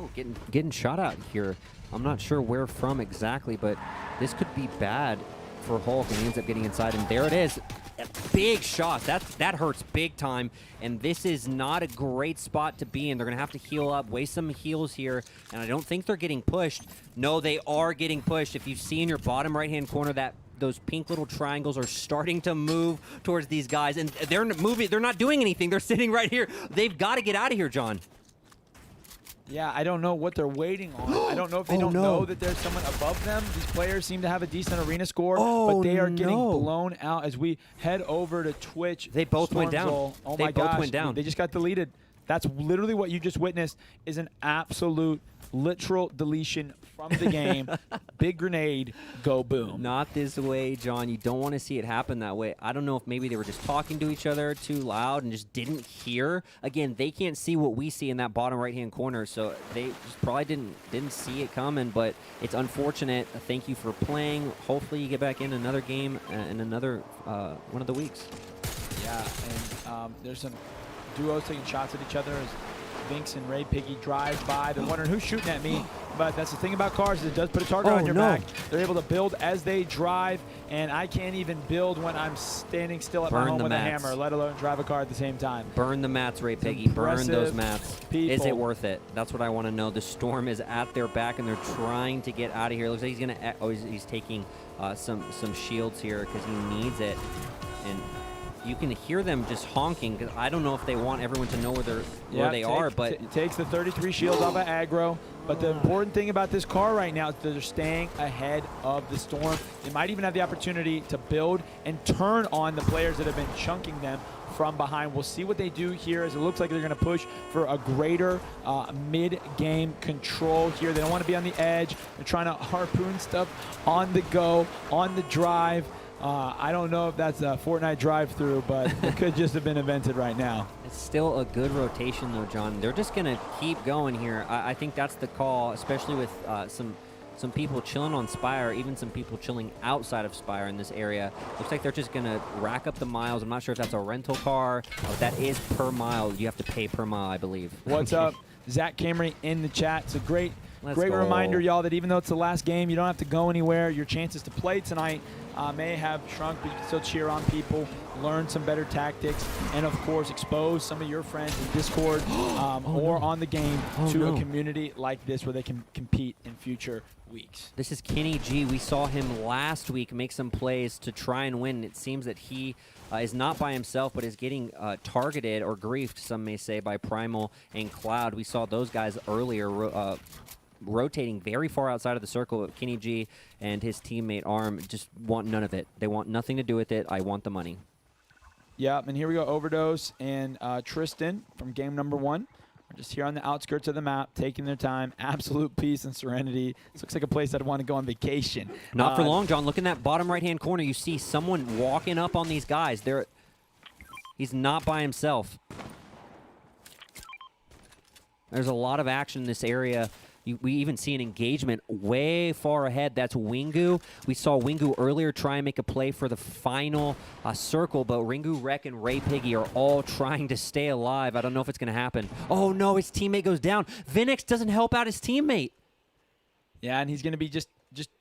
Oh, getting shot out here. I'm not sure where from exactly, but this could be bad for Hulk, and he ends up getting inside, and there it is. A big shot. That hurts big time, and this is not a great spot to be in. They're going to have to heal up, waste some heals here, and I don't think they're getting pushed. No, they are getting pushed. If you see in your bottom right-hand corner that those pink little triangles are starting to move towards these guys, and they're moving. They're not doing anything. They're sitting right here. They've got to get out of here, John. Yeah, I don't know what they're waiting on. I don't know if they don't know that there's someone above them. These players seem to have a decent arena score, but they are getting blown out as we head over to Twitch. They both went down. Oh my gosh, went down. They just got deleted. That's literally what you just witnessed is an absolute literal deletion from the game. Big grenade, go boom. Not this way, John. You don't want to see it happen that way. I don't know if maybe they were just talking to each other too loud and just didn't hear. Again, they can't see what we see in that bottom right-hand corner, so they just probably didn't see it coming, but it's unfortunate. Thank you for playing. Hopefully you get back in another game in another one of the weeks. Yeah, and there's some duos taking shots at each other as Vinx and Ray Piggy drive by. They're wondering who's shooting at me, but that's the thing about cars is it does put a target on your back. They're able to build as they drive, and I can't even build when I'm standing still at my home with a hammer, let alone drive a car at the same time. Burn the mats, Ray Piggy. Burn those mats. Is it worth it? That's what I want to know. The storm is at their back, and they're trying to get out of here. Looks like he's gonna. Oh, he's taking some shields here because he needs it, and you can hear them just honking because I don't know if they want everyone to know where they are, but it takes the 33 shields off of aggro. But the important thing about this car right now is that they're staying ahead of the storm. They might even have the opportunity to build and turn on the players that have been chunking them from behind. We'll see what they do here as it looks like they're going to push for a greater mid-game control here. They don't want to be on the edge. They're trying to harpoon stuff on the go, on the drive. I don't know if that's a Fortnite drive-through, but it could just have been invented right now. It's still a good rotation, though, John. They're just going to keep going here. I think that's the call, especially with some some people chilling on Spire, even some people chilling outside of Spire in this area. Looks like they're just going to rack up the miles. I'm not sure if that's a rental car, but that is per mile. You have to pay per mile, I believe. What's up? Zach Camry in the chat. It's a great Let's Great go. reminder, y'all, that even though it's the last game, you don't have to go anywhere. Your chances to play tonight may have shrunk, but you can still cheer on people, learn some better tactics, and, of course, expose some of your friends in Discord or on the game to a community like this where they can compete in future weeks. This is Kenny G. We saw him last week make some plays to try and win. It seems that he is not by himself, but is getting targeted or griefed, some may say, by Primal and Cloud. We saw those guys earlier rotating very far outside of the circle. Kenny G and his teammate Arm just want none of it. They want nothing to do with it. I want the money. Yeah, and here we go, Overdose and Tristan from game number 1. We're just here on the outskirts of the map, taking their time. Absolute peace and serenity. This looks like a place I'd want to go on vacation. Not for long, John. Look in that bottom right-hand corner. You see someone walking up on these guys. He's not by himself. There's a lot of action in this area. We even see an engagement way far ahead. That's Wingu. We saw Wingu earlier try and make a play for the final circle, but Ringu, Rek, and Ray Piggy are all trying to stay alive. I don't know if it's going to happen. Oh, no, his teammate goes down. Vinix doesn't help out his teammate. Yeah, and he's going to be just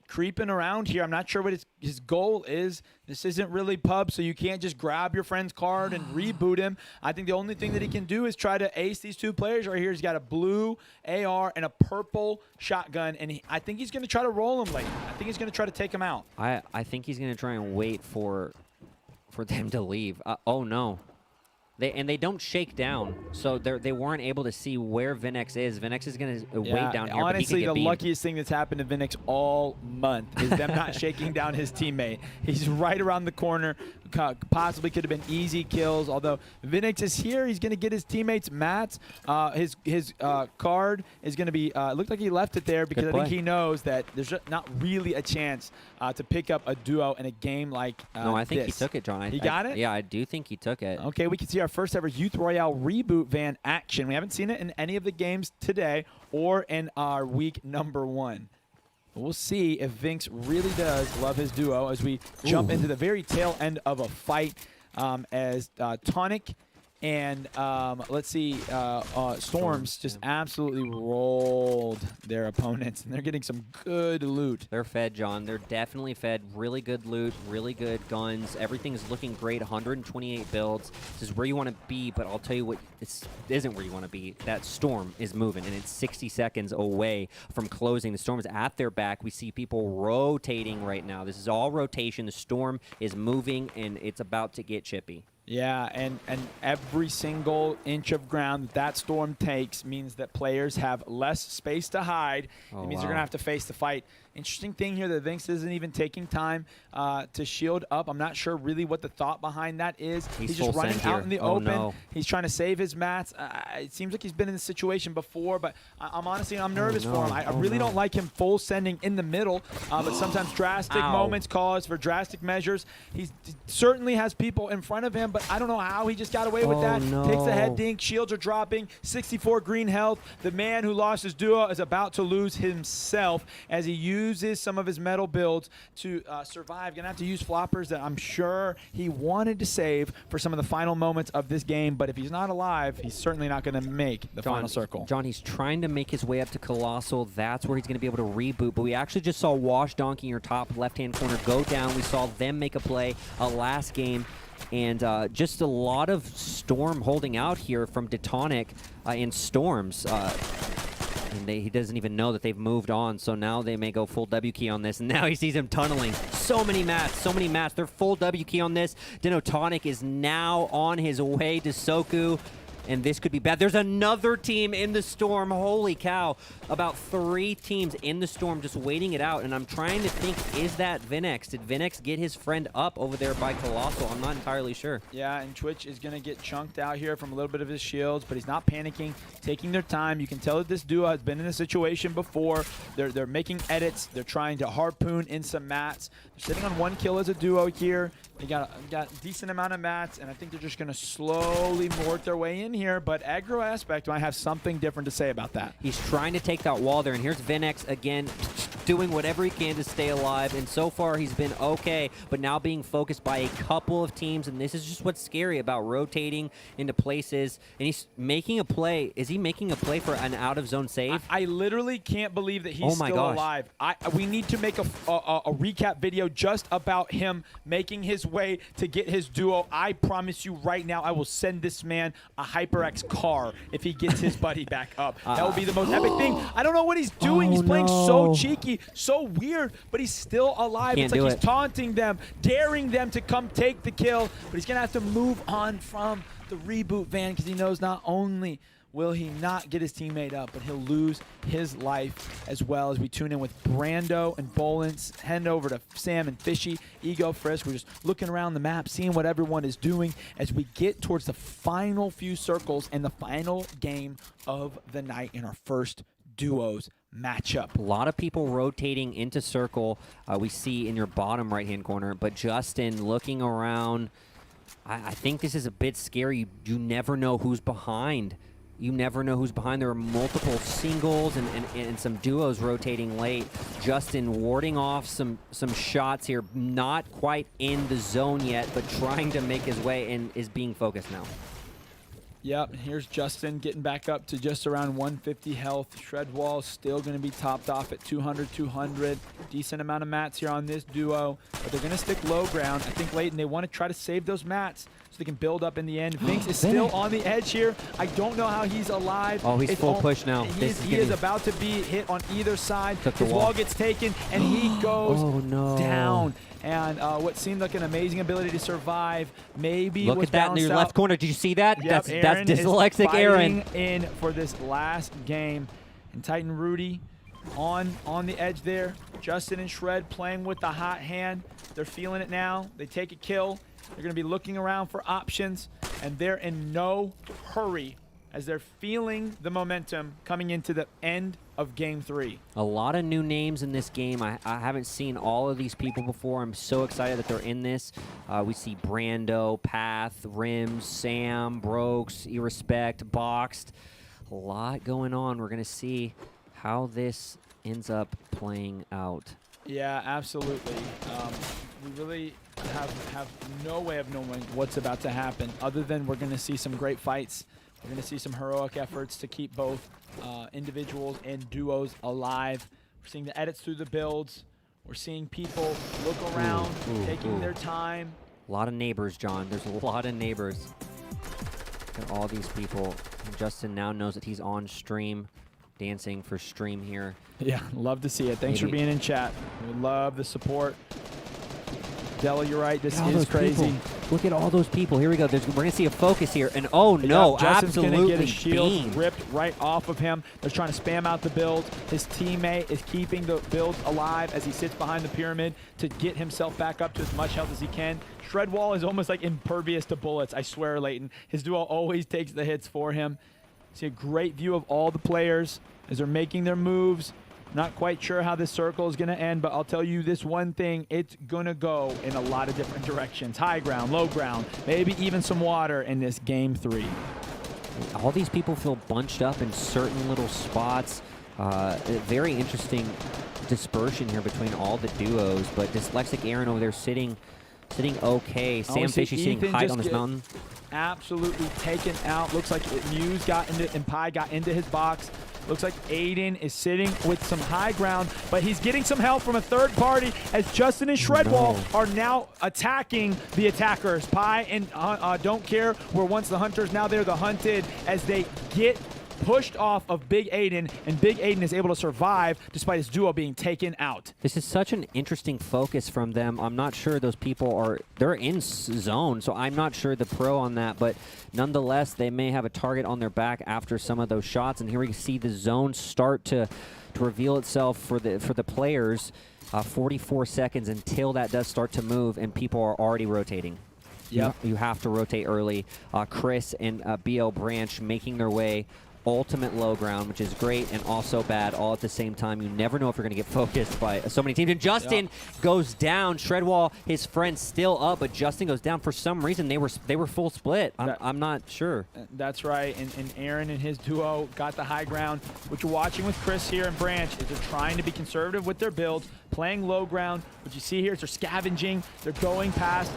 creeping around here. I'm not sure what his goal is. This isn't really pub, so you can't just grab your friend's card and reboot him. I think the only thing that he can do is try to ace these two players right here. He's got a blue AR and a purple shotgun, and I think he's going to try to roll him late. I think he's going to try to take him out. I think he's going to try and wait for them to leave. Oh, no. They don't shake down, so they weren't able to see where Vinix is. Vinix is going to wait down here, honestly, but he could get beamed. Luckiest thing that's happened to Vinix all month is them not shaking down his teammate. He's right around the corner. Possibly could have been easy kills, although Vinix is here. He's going to get his teammates mats. His card is going to be looked like he left it there because I think he knows that there's not really a chance to pick up a duo in a game like No, I think he took it, John. He got it? Yeah, I do think he took it. Okay, we can see our first ever Youth Royale reboot van action. We haven't seen it in any of the games today or in our week number 1. We'll see if Vinx really does love his duo as we jump into the very tail end of a fight as Tonic and let's see, Storms just absolutely rolled their opponents, and they're getting some good loot. They're fed, John. They're definitely fed. Really good loot, really good guns. Everything is looking great. 128 builds. This is where you want to be, but I'll tell you what, this isn't where you want to be. That Storm is moving, and it's 60 seconds away from closing. The Storm is at their back. We see people rotating right now. This is all rotation. The Storm is moving, and it's about to get chippy. Yeah, and every single inch of ground that Storm takes means that players have less space to hide. It means they're going to have to face the fight. Interesting thing here that Vinx isn't even taking time to shield up. I'm not sure really what the thought behind that is. He's just running out in the open. No. He's trying to save his mats. It seems like he's been in this situation before, but I'm honestly, I'm nervous for him. I really don't like him full sending in the middle, but sometimes drastic moments cause for drastic measures. He certainly has people in front of him, but I don't know how he just got away with that. Takes the head dink. Shields are dropping. 64 green health. The man who lost his duo is about to lose himself as he uses some of his metal builds to survive. Gonna have to use floppers that I'm sure he wanted to save for some of the final moments of this game, but if he's not alive, he's certainly not gonna make the final circle. John, he's trying to make his way up to Colossal. That's where he's gonna be able to reboot, but we actually just saw Wash Donkey in your top left-hand corner go down. We saw them make a play last game. And just a lot of Storm holding out here from Detonic and Storms. And he doesn't even know that they've moved on, so now they may go full W key on this. And now he sees him tunneling. So many mats, so many mats. They're full W key on this. Denotonic is now on his way to Soku. And this could be bad. There's another team in the Storm. Holy cow. About 3 teams in the Storm just waiting it out. And I'm trying to think, is that Vinix? Did Vinix get his friend up over there by Colossal? I'm not entirely sure. Yeah, and Twitch is going to get chunked out here from a little bit of his shields, but he's not panicking, taking their time. You can tell that this duo has been in a situation before. They're making edits. They're trying to harpoon in some mats. They're sitting on 1 kill as a duo here. They got a decent amount of mats, and I think they're just going to slowly mort their way in here, but Aggro Aspect might have something different to say about that. He's trying to take that wall there, and here's Vinix again. doing whatever he can to stay alive, and so far he's been okay, but now being focused by a couple of teams, and this is just what's scary about rotating into places, and he's making a play. Is he making a play for an out-of-zone save? I literally can't believe that he's still alive. We need to make a recap video just about him making his way to get his duo. I promise you right now, I will send this man a HyperX car if he gets his buddy back up. That would be the most epic thing. I don't know what he's doing. He's playing so cheeky, so weird, but he's still alive. It's like he's taunting them, daring them to come take the kill, but he's going to have to move on from the reboot van because he knows not only will he not get his teammate up, but he'll lose his life as well. As we tune in with Brando and Bolins, head over to Sam and Fishy, Ego, Frisk. We're just looking around the map, seeing what everyone is doing as we get towards the final few circles and the final game of the night in our first duos matchup. A lot of people rotating into circle. We see in your bottom right-hand corner, but Justin looking around. I think this is a bit scary. You never know who's behind. You never know who's behind. There are multiple singles and some duos rotating late. Justin warding off some shots here. Not quite in the zone yet, but trying to make his way and is being focused now. Yep, here's Justin getting back up to just around 150 health. Shredwall still going to be topped off at 200. Decent amount of mats here on this duo, but they're going to stick low ground. I think Leighton, they want to try to save those mats so they can build up in the end. Vinx is still on the edge here. I don't know how he's alive. Oh, he's full push now. He is about to be hit on either side. His wall gets taken, and he goes down. And what seemed like an amazing ability to survive, maybe look at that in your left corner. Did you see that? Yep, that's dyslexic Aaron. In for this last game, and Titan Rudy on the edge there. Justin and Shred playing with the hot hand. They're feeling it now. They take a kill. They're going to be looking around for options, and they're in no hurry as they're feeling the momentum coming into the end of Game 3. A lot of new names in this game. I haven't seen all of these people before. I'm so excited that they're in this. We see Brando, Path, Rims, Sam, Brokes, Irrespect, Boxed. A lot going on. We're going to see how this ends up playing out. Yeah, absolutely. We really have no way of knowing what's about to happen other than we're going to see some great fights. We're going to see some heroic efforts to keep both individuals and duos alive. We're seeing the edits through the builds. We're seeing people look around, taking their time. A lot of neighbors, John. There's a lot of neighbors. Look at all these people. And Justin now knows that he's on stream, dancing for stream here. Yeah, love to see it. Thanks for being in chat. We love the support. Della, you're right. This is crazy. People. Look at all those people. Here we go. We're going to see a focus here. And oh no, Justin's absolutely going to get his shield beamed. ripped right off of him. They're trying to spam out the builds. His teammate is keeping the builds alive as he sits behind the pyramid to get himself back up to as much health as he can. Shredwall is almost like impervious to bullets. I swear, Leighton. His duo always takes the hits for him. See a great view of all the players as they're making their moves. Not quite sure how this circle is going to end, but I'll tell you this one thing. It's going to go in a lot of different directions. High ground, low ground, maybe even some water in this Game 3. All these people feel bunched up in certain little spots. Very interesting dispersion here between all the duos, but Dyslexic Aaron over there sitting okay. Sam Fishy sitting high on this mountain. Absolutely taken out. Looks like Muse got into, and Pi got into his box. Looks like Aiden is sitting with some high ground, but he's getting some help from a third party as Justin and Shredwall are now attacking the attackers. Pi and Don't Care were once the hunters, now they're the hunted as they get pushed off of Big Aiden, and Big Aiden is able to survive despite his duo being taken out. This is such an interesting focus from them. I'm not sure those people they're in zone, so I'm not sure the pro on that, but nonetheless, they may have a target on their back after some of those shots, and here we see the zone start to reveal itself for the players. 44 seconds until that does start to move, and people are already rotating. Yep. You have to rotate early. Chris and BL Branch making their way ultimate low ground, which is great and also bad all at the same time. You never know if you're going to get focused by so many teams. And Justin goes down. Shredwall, his friend's still up, but Justin goes down. For some reason, they were full split. I'm not sure. That's right. And Aaron and his duo got the high ground. What you're watching with Chris here and Branch is they're trying to be conservative with their builds, playing low ground. What you see here is they're scavenging. They're going past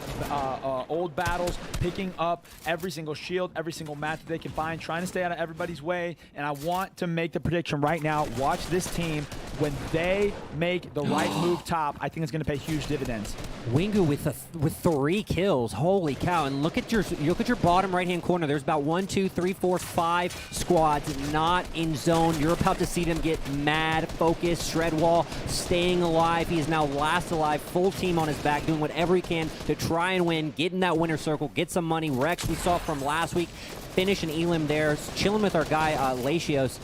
old battles, picking up every single shield, every single match that they can find, trying to stay out of everybody's way. And I want to make the prediction right now. Watch this team. When they make the right move top, I think it's going to pay huge dividends. Wingu with 3 kills. Holy cow. And look at your bottom right-hand corner. There's about 1, 2, 3, 4, 5 squads not in zone. You're about to see them get mad, focused. Shredwall staying alive. He is now last alive, full team on his back, doing whatever he can to try and win, get in that winner circle, get some money. Rex, we saw from last week, finish an elim there, chilling with our guy Latios,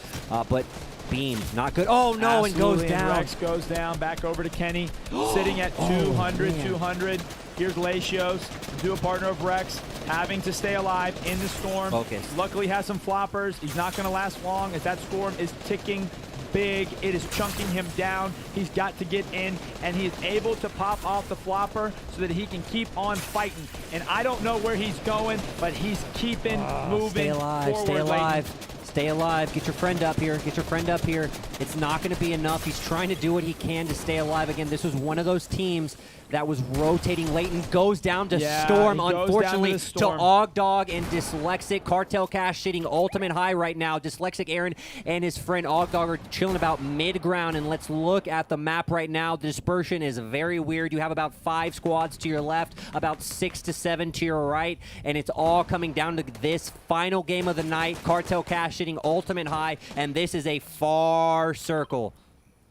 but Beam, not good. Oh no, and goes down. Rex goes down, back over to Kenny, sitting at 200. Here's Latios, duo partner of Rex, having to stay alive in the storm. Focus. Luckily has some floppers. He's not going to last long as that storm is ticking big. It is chunking him down. He's got to get in, and he is able to pop off the flopper so that he can keep on fighting. And I don't know where he's going, but he's keeping moving stay alive, forward. Stay alive. Stay alive. Get your friend up here. Get your friend up here. It's not going to be enough. He's trying to do what he can to stay alive. Again, this was one of those teams that was rotating late and goes down to Storm, unfortunately, to Ogdog and Dyslexic. Cartel Cash sitting ultimate high right now. Dyslexic Aaron and his friend Ogdog are chilling about mid-ground, and let's look at the map right now. The dispersion is very weird. You have about 5 squads to your left, about 6 to 7 to your right, and it's all coming down to this final game of the night. Cartel Cash sitting ultimate high, and this is a far circle.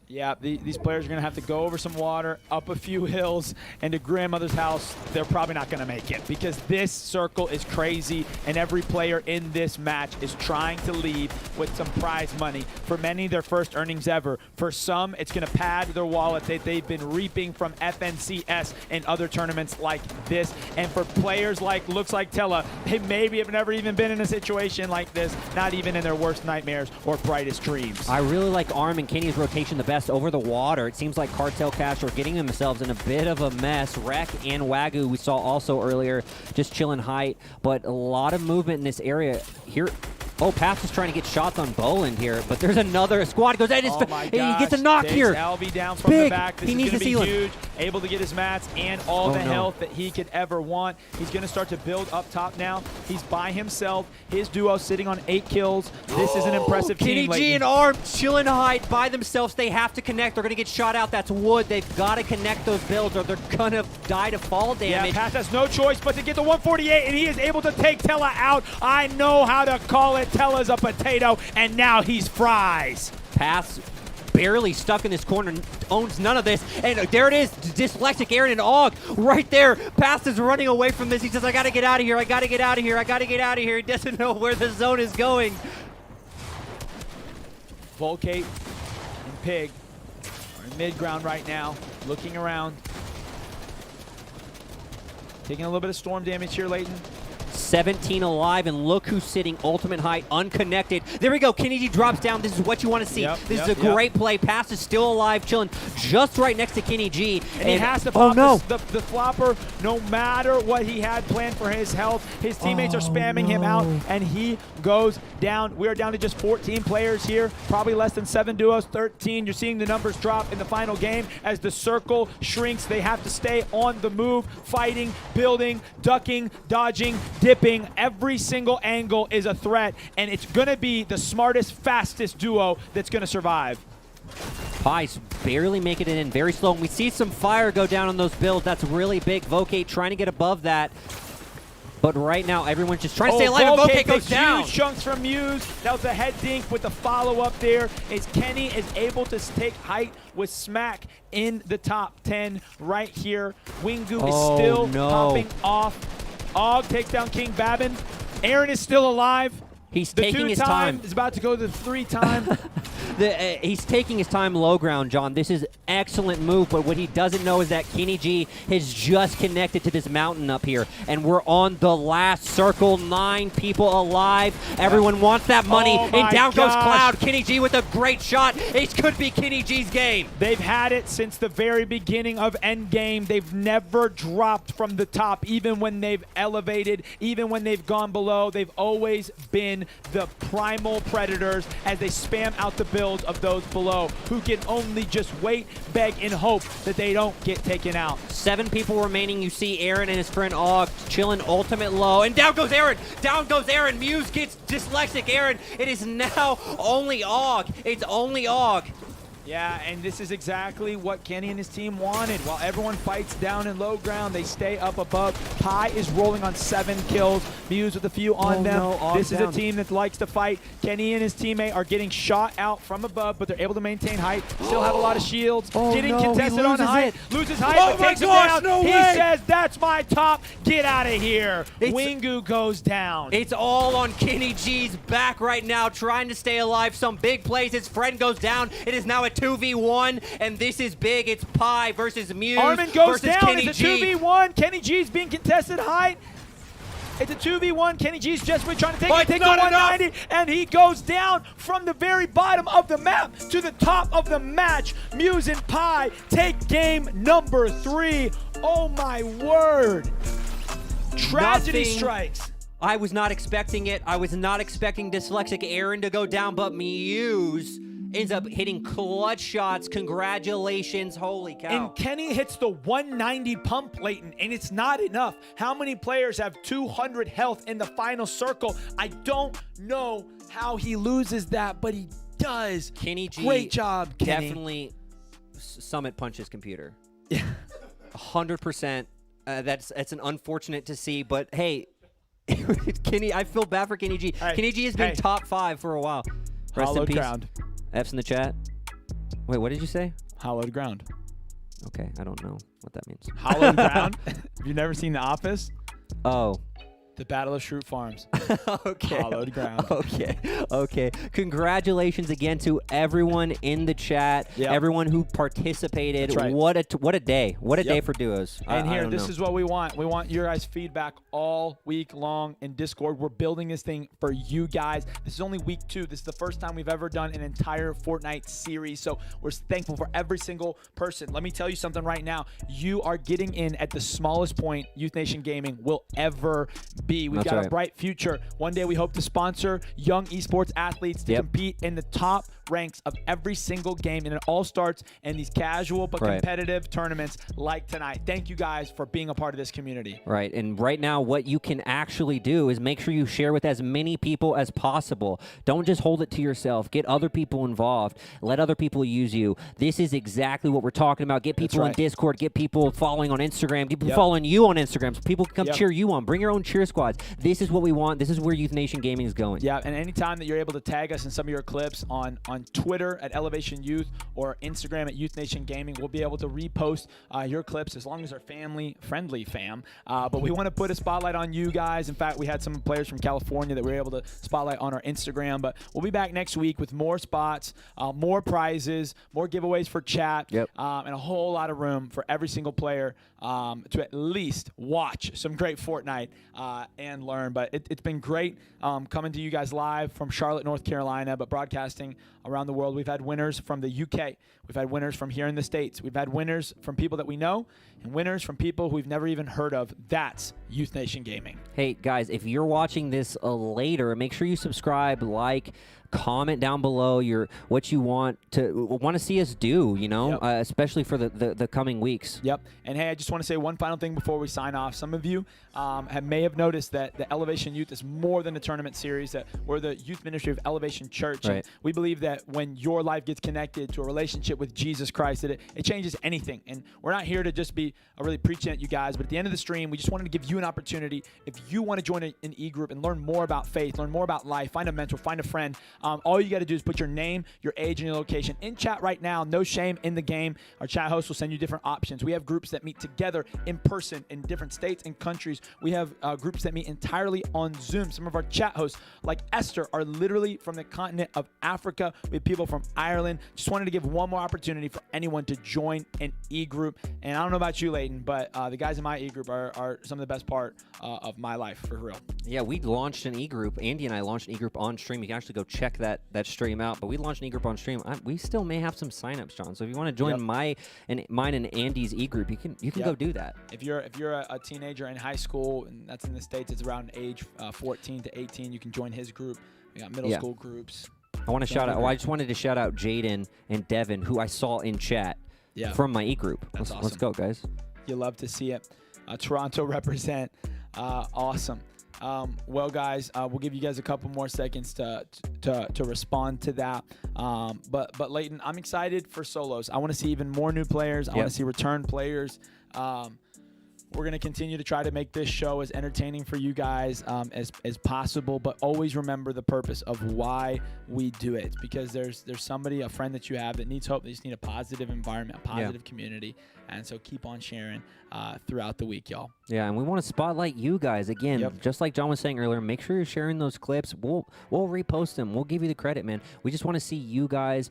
Yeah, these players are going to have to go over some water, up a few hills, and to grandmother's house, they're probably not going to make it because this circle is crazy, and every player in this match is trying to leave with some prize money. For many, their first earnings ever. For some, it's going to pad their wallet that they've been reaping from FNCS and other tournaments like this. And for players like, looks like Tella, they maybe have never even been in a situation like this, not even in their worst nightmares or brightest dreams. I really like Arm and Kenny's rotation the best over the water. It seems like Cartel Cash are getting themselves in a bit of a mess. Rek and Wagyu we saw also earlier just chilling height, but a lot of movement in this area here. Oh, Pass is trying to get shots on Boland here, but there's another squad goes. Oh my gosh. He gets a knock here. LV down from the back. This he needs is going to be huge. Able to get his mats and all the health that he could ever want. He's going to start to build up top now. He's by himself. His duo sitting on 8 kills. This is an impressive team. Kenny G and Arm chilling height by themselves. They have to connect. They're going to get shot out. That's wood. They've got to connect those builds or they're going to die to fall damage. Yeah, Pass has no choice but to get the 148, and he is able to take Tella out. I know how to call it. Tella's a potato, and now he's fries. Pass barely stuck in this corner, owns none of this, and there it is, Dyslexic Aaron and Og right there. Pass is running away from this. He says, I gotta get out of here, I gotta get out of here, I gotta get out of here. He doesn't know where the zone is going. Volcate and Pig are in mid-ground right now, looking around. Taking a little bit of storm damage here, Leighton. 17 alive, and look who's sitting ultimate height, unconnected. There we go. Kenny G drops down. This is what you want to see. This is a great play. Pass is still alive, chilling just right next to Kenny G. And he has to pop the flopper no matter what he had planned for his health. His teammates are spamming him out, and he goes down. We are down to just 14 players here, probably less than 7 duos, 13. You're seeing the numbers drop in the final game as the circle shrinks. They have to stay on the move, fighting, building, ducking, dodging, dipping. Every single angle is a threat, and it's going to be the smartest, fastest duo that's going to survive. Pies barely making it in, very slow. And we see some fire go down on those builds. That's really big. Vocate trying to get above that. But right now, everyone's just trying to stay alive, and Vocate goes down. Huge chunks from Muse. That was a head dink with the follow-up there. As Kenny is able to take height with Smack in the top 10 right here. Wingu is still popping off. Og takes down King Babin. Aaron is still alive. He's taking his time. Is about to go to the 3-time. He's taking his time low ground, John. This is excellent move, but what he doesn't know is that Kenny G has just connected to this mountain up here, and we're on the last circle. 9 people alive. Everyone wants that money, and down goes Cloud. Kenny G with a great shot. It could be Kenny G's game. They've had it since the very beginning of Endgame. They've never dropped from the top, even when they've elevated, even when they've gone below. They've always been the primal predators as they spam out the builds of those below, who can only just wait, beg, and hope that they don't get taken out. 7 people remaining. You see Aaron and his friend Og chilling ultimate low, and down goes Aaron. Down goes Aaron. Muse gets dyslexic Aaron. It is now only Og. It's only Og. Yeah, and this is exactly what Kenny and his team wanted. While everyone fights down in low ground, they stay up above. Pi is rolling on 7 kills. Muse with a few on them. No, this is a team that likes to fight. Kenny and his teammate are getting shot out from above, but they're able to maintain height. Still have a lot of shields. Getting contested on height. Loses height, but takes him down. He says, that's my top. Get out of here. Wingu goes down. It's all on Kenny G's back right now, trying to stay alive. Some big plays. His friend goes down. It is now a 2v1, and this is big. It's Pi versus Muse Armin goes versus down. Kenny It's a G. 2v1. Kenny G's being contested height. It's a 2v1. Kenny G's just trying to take the 190, and he goes down from the very bottom of the map to the top of the match. Muse and Pi take game number 3. Oh, my word. Tragedy strikes. I was not expecting it. I was not expecting dyslexic Aaron to go down, but Muse ends up hitting clutch shots. Congratulations. Holy cow. And Kenny hits the 190 pump Leighton, and it's not enough. How many players have 200 health in the final circle? I don't know how he loses that, but he does. Kenny G. Great job, Kenny. Definitely summit punch his computer. Yeah. 100%. That's an unfortunate to see, but hey, Kenny, I feel bad for Kenny G. Hey, Kenny G has been top 5 for a while. Rest in Hollowed peace. ground. F's in the chat. Wait, what did you say? Hollowed ground. Okay, I don't know what that means. Hollowed ground? Have you never seen The Office? Oh. The Battle of Shroot Farms. Okay. Hollowed ground. Okay. Congratulations again to everyone in the chat, everyone who participated. That's right. What a day. What a day for duos. And here, this is what we want. We want your guys' feedback all week long in Discord. We're building this thing for you guys. This is only week 2. This is the first time we've ever done an entire Fortnite series, so we're thankful for every single person. Let me tell you something right now. You are getting in at the smallest point Youth Nation Gaming will ever be. We've got a bright future. One day we hope to sponsor young esports athletes to compete in the top ranks of every single game, and it all starts in these casual but competitive tournaments like tonight. Thank you guys for being a part of this community. Right, and right now what you can actually do is make sure you share with as many people as possible. Don't just hold it to yourself. Get other people involved. Let other people use you. This is exactly what we're talking about. Get people in Discord. Get people following on Instagram. Get people following you on Instagram so people can come cheer you on. Bring your own cheer squads. This is what we want. This is where Youth Nation Gaming is going. Yeah, and anytime that you're able to tag us in some of your clips on Twitter at Elevation Youth or Instagram at Youth Nation Gaming, we'll be able to repost your clips as long as they're family-friendly, fam. But we want to put a spotlight on you guys. In fact, we had some players from California that we were able to spotlight on our Instagram. But we'll be back next week with more spots, more prizes, more giveaways for chat, and a whole lot of room for every single player to at least watch some great Fortnite and learn. But it's been great coming to you guys live from Charlotte, North Carolina, but broadcasting around the world. We've had winners from the UK. We've had winners from here in the States. We've had winners from people that we know and winners from people who we've never even heard of. That's Youth Nation Gaming. Hey, guys, if you're watching this later, make sure you subscribe, like, comment down below what you want to see us do, you know, especially for the coming weeks. And hey, I just want to say one final thing before we sign off. Some of you may have noticed that the Elevation Youth is more than a tournament series, that we're the youth ministry of Elevation Church. And we believe that when your life gets connected to a relationship with Jesus Christ, that it changes anything. And we're not here to just be really preaching at you guys, but at the end of the stream, we just wanted to give you an opportunity. If you want to join an e-group and learn more about faith, learn more about life, find a mentor, find a friend, All you got to do is put your name, your age, and your location in chat right now. No shame in the game. Our chat host will send you different options. We have groups that meet together in person in different states and countries. We have groups that meet entirely on Zoom. Some of our chat hosts, like Esther, are literally from the continent of Africa. We have people from Ireland. Just wanted to give one more opportunity for anyone to join an e-group. And I don't know about you, Leighton, but the guys in my e-group are some of the best part of my life, for real. Yeah, we launched an e-group. Andy and I launched an e-group on stream. You can actually go check that stream out. But we launched an e-group on stream. We still may have some signups, John. So if you want to join mine and Andy's e-group, you can go do that. If you're a teenager in high school, and that's in the States, it's around age 14 to 18. You can join his group. We got middle school groups. I want to shout out. Well, I just wanted to shout out Jaden and Devin, who I saw in chat from my e-group. Awesome. Let's go, guys. You love to see it. Toronto represent. Awesome. Well, guys, we'll give you guys a couple more seconds to respond to that. But Leighton, I'm excited for solos. I want to see even more new players. I want to see return players. We're going to continue to try to make this show as entertaining for you guys as possible, but always remember the purpose of why we do it. It's because there's somebody, a friend that you have that needs hope. They just need a positive environment, a positive community. And so keep on sharing throughout the week, y'all. Yeah, and we want to spotlight you guys. Again, just like John was saying earlier, make sure you're sharing those clips. We'll repost them. We'll give you the credit, man. We just want to see you guys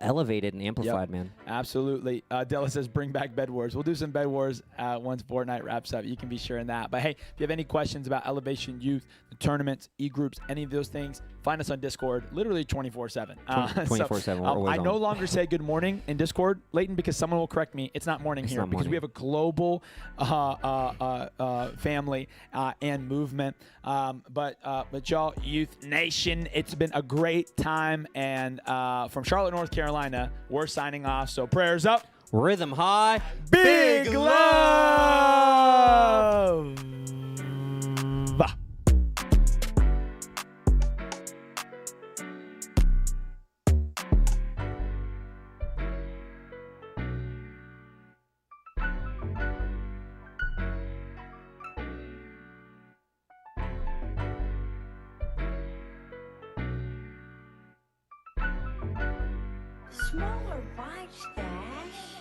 elevated and amplified, man. Absolutely. Della says, bring back Bed Wars. We'll do some Bed Wars once Fortnite wraps up. You can be sharing that. But, hey, if you have any questions about Elevation Youth, the tournaments, e-groups, any of those things, find us on Discord literally 24/7. 24/7. I no longer say good morning in Discord, Leighton, because someone will correct me. It's not morning here because we have a global family and movement. But y'all, Youth Nation, it's been a great time. And from Charlotte, North Carolina, we're signing off. So prayers up. Rhythm high. Big love. Smaller bite stash.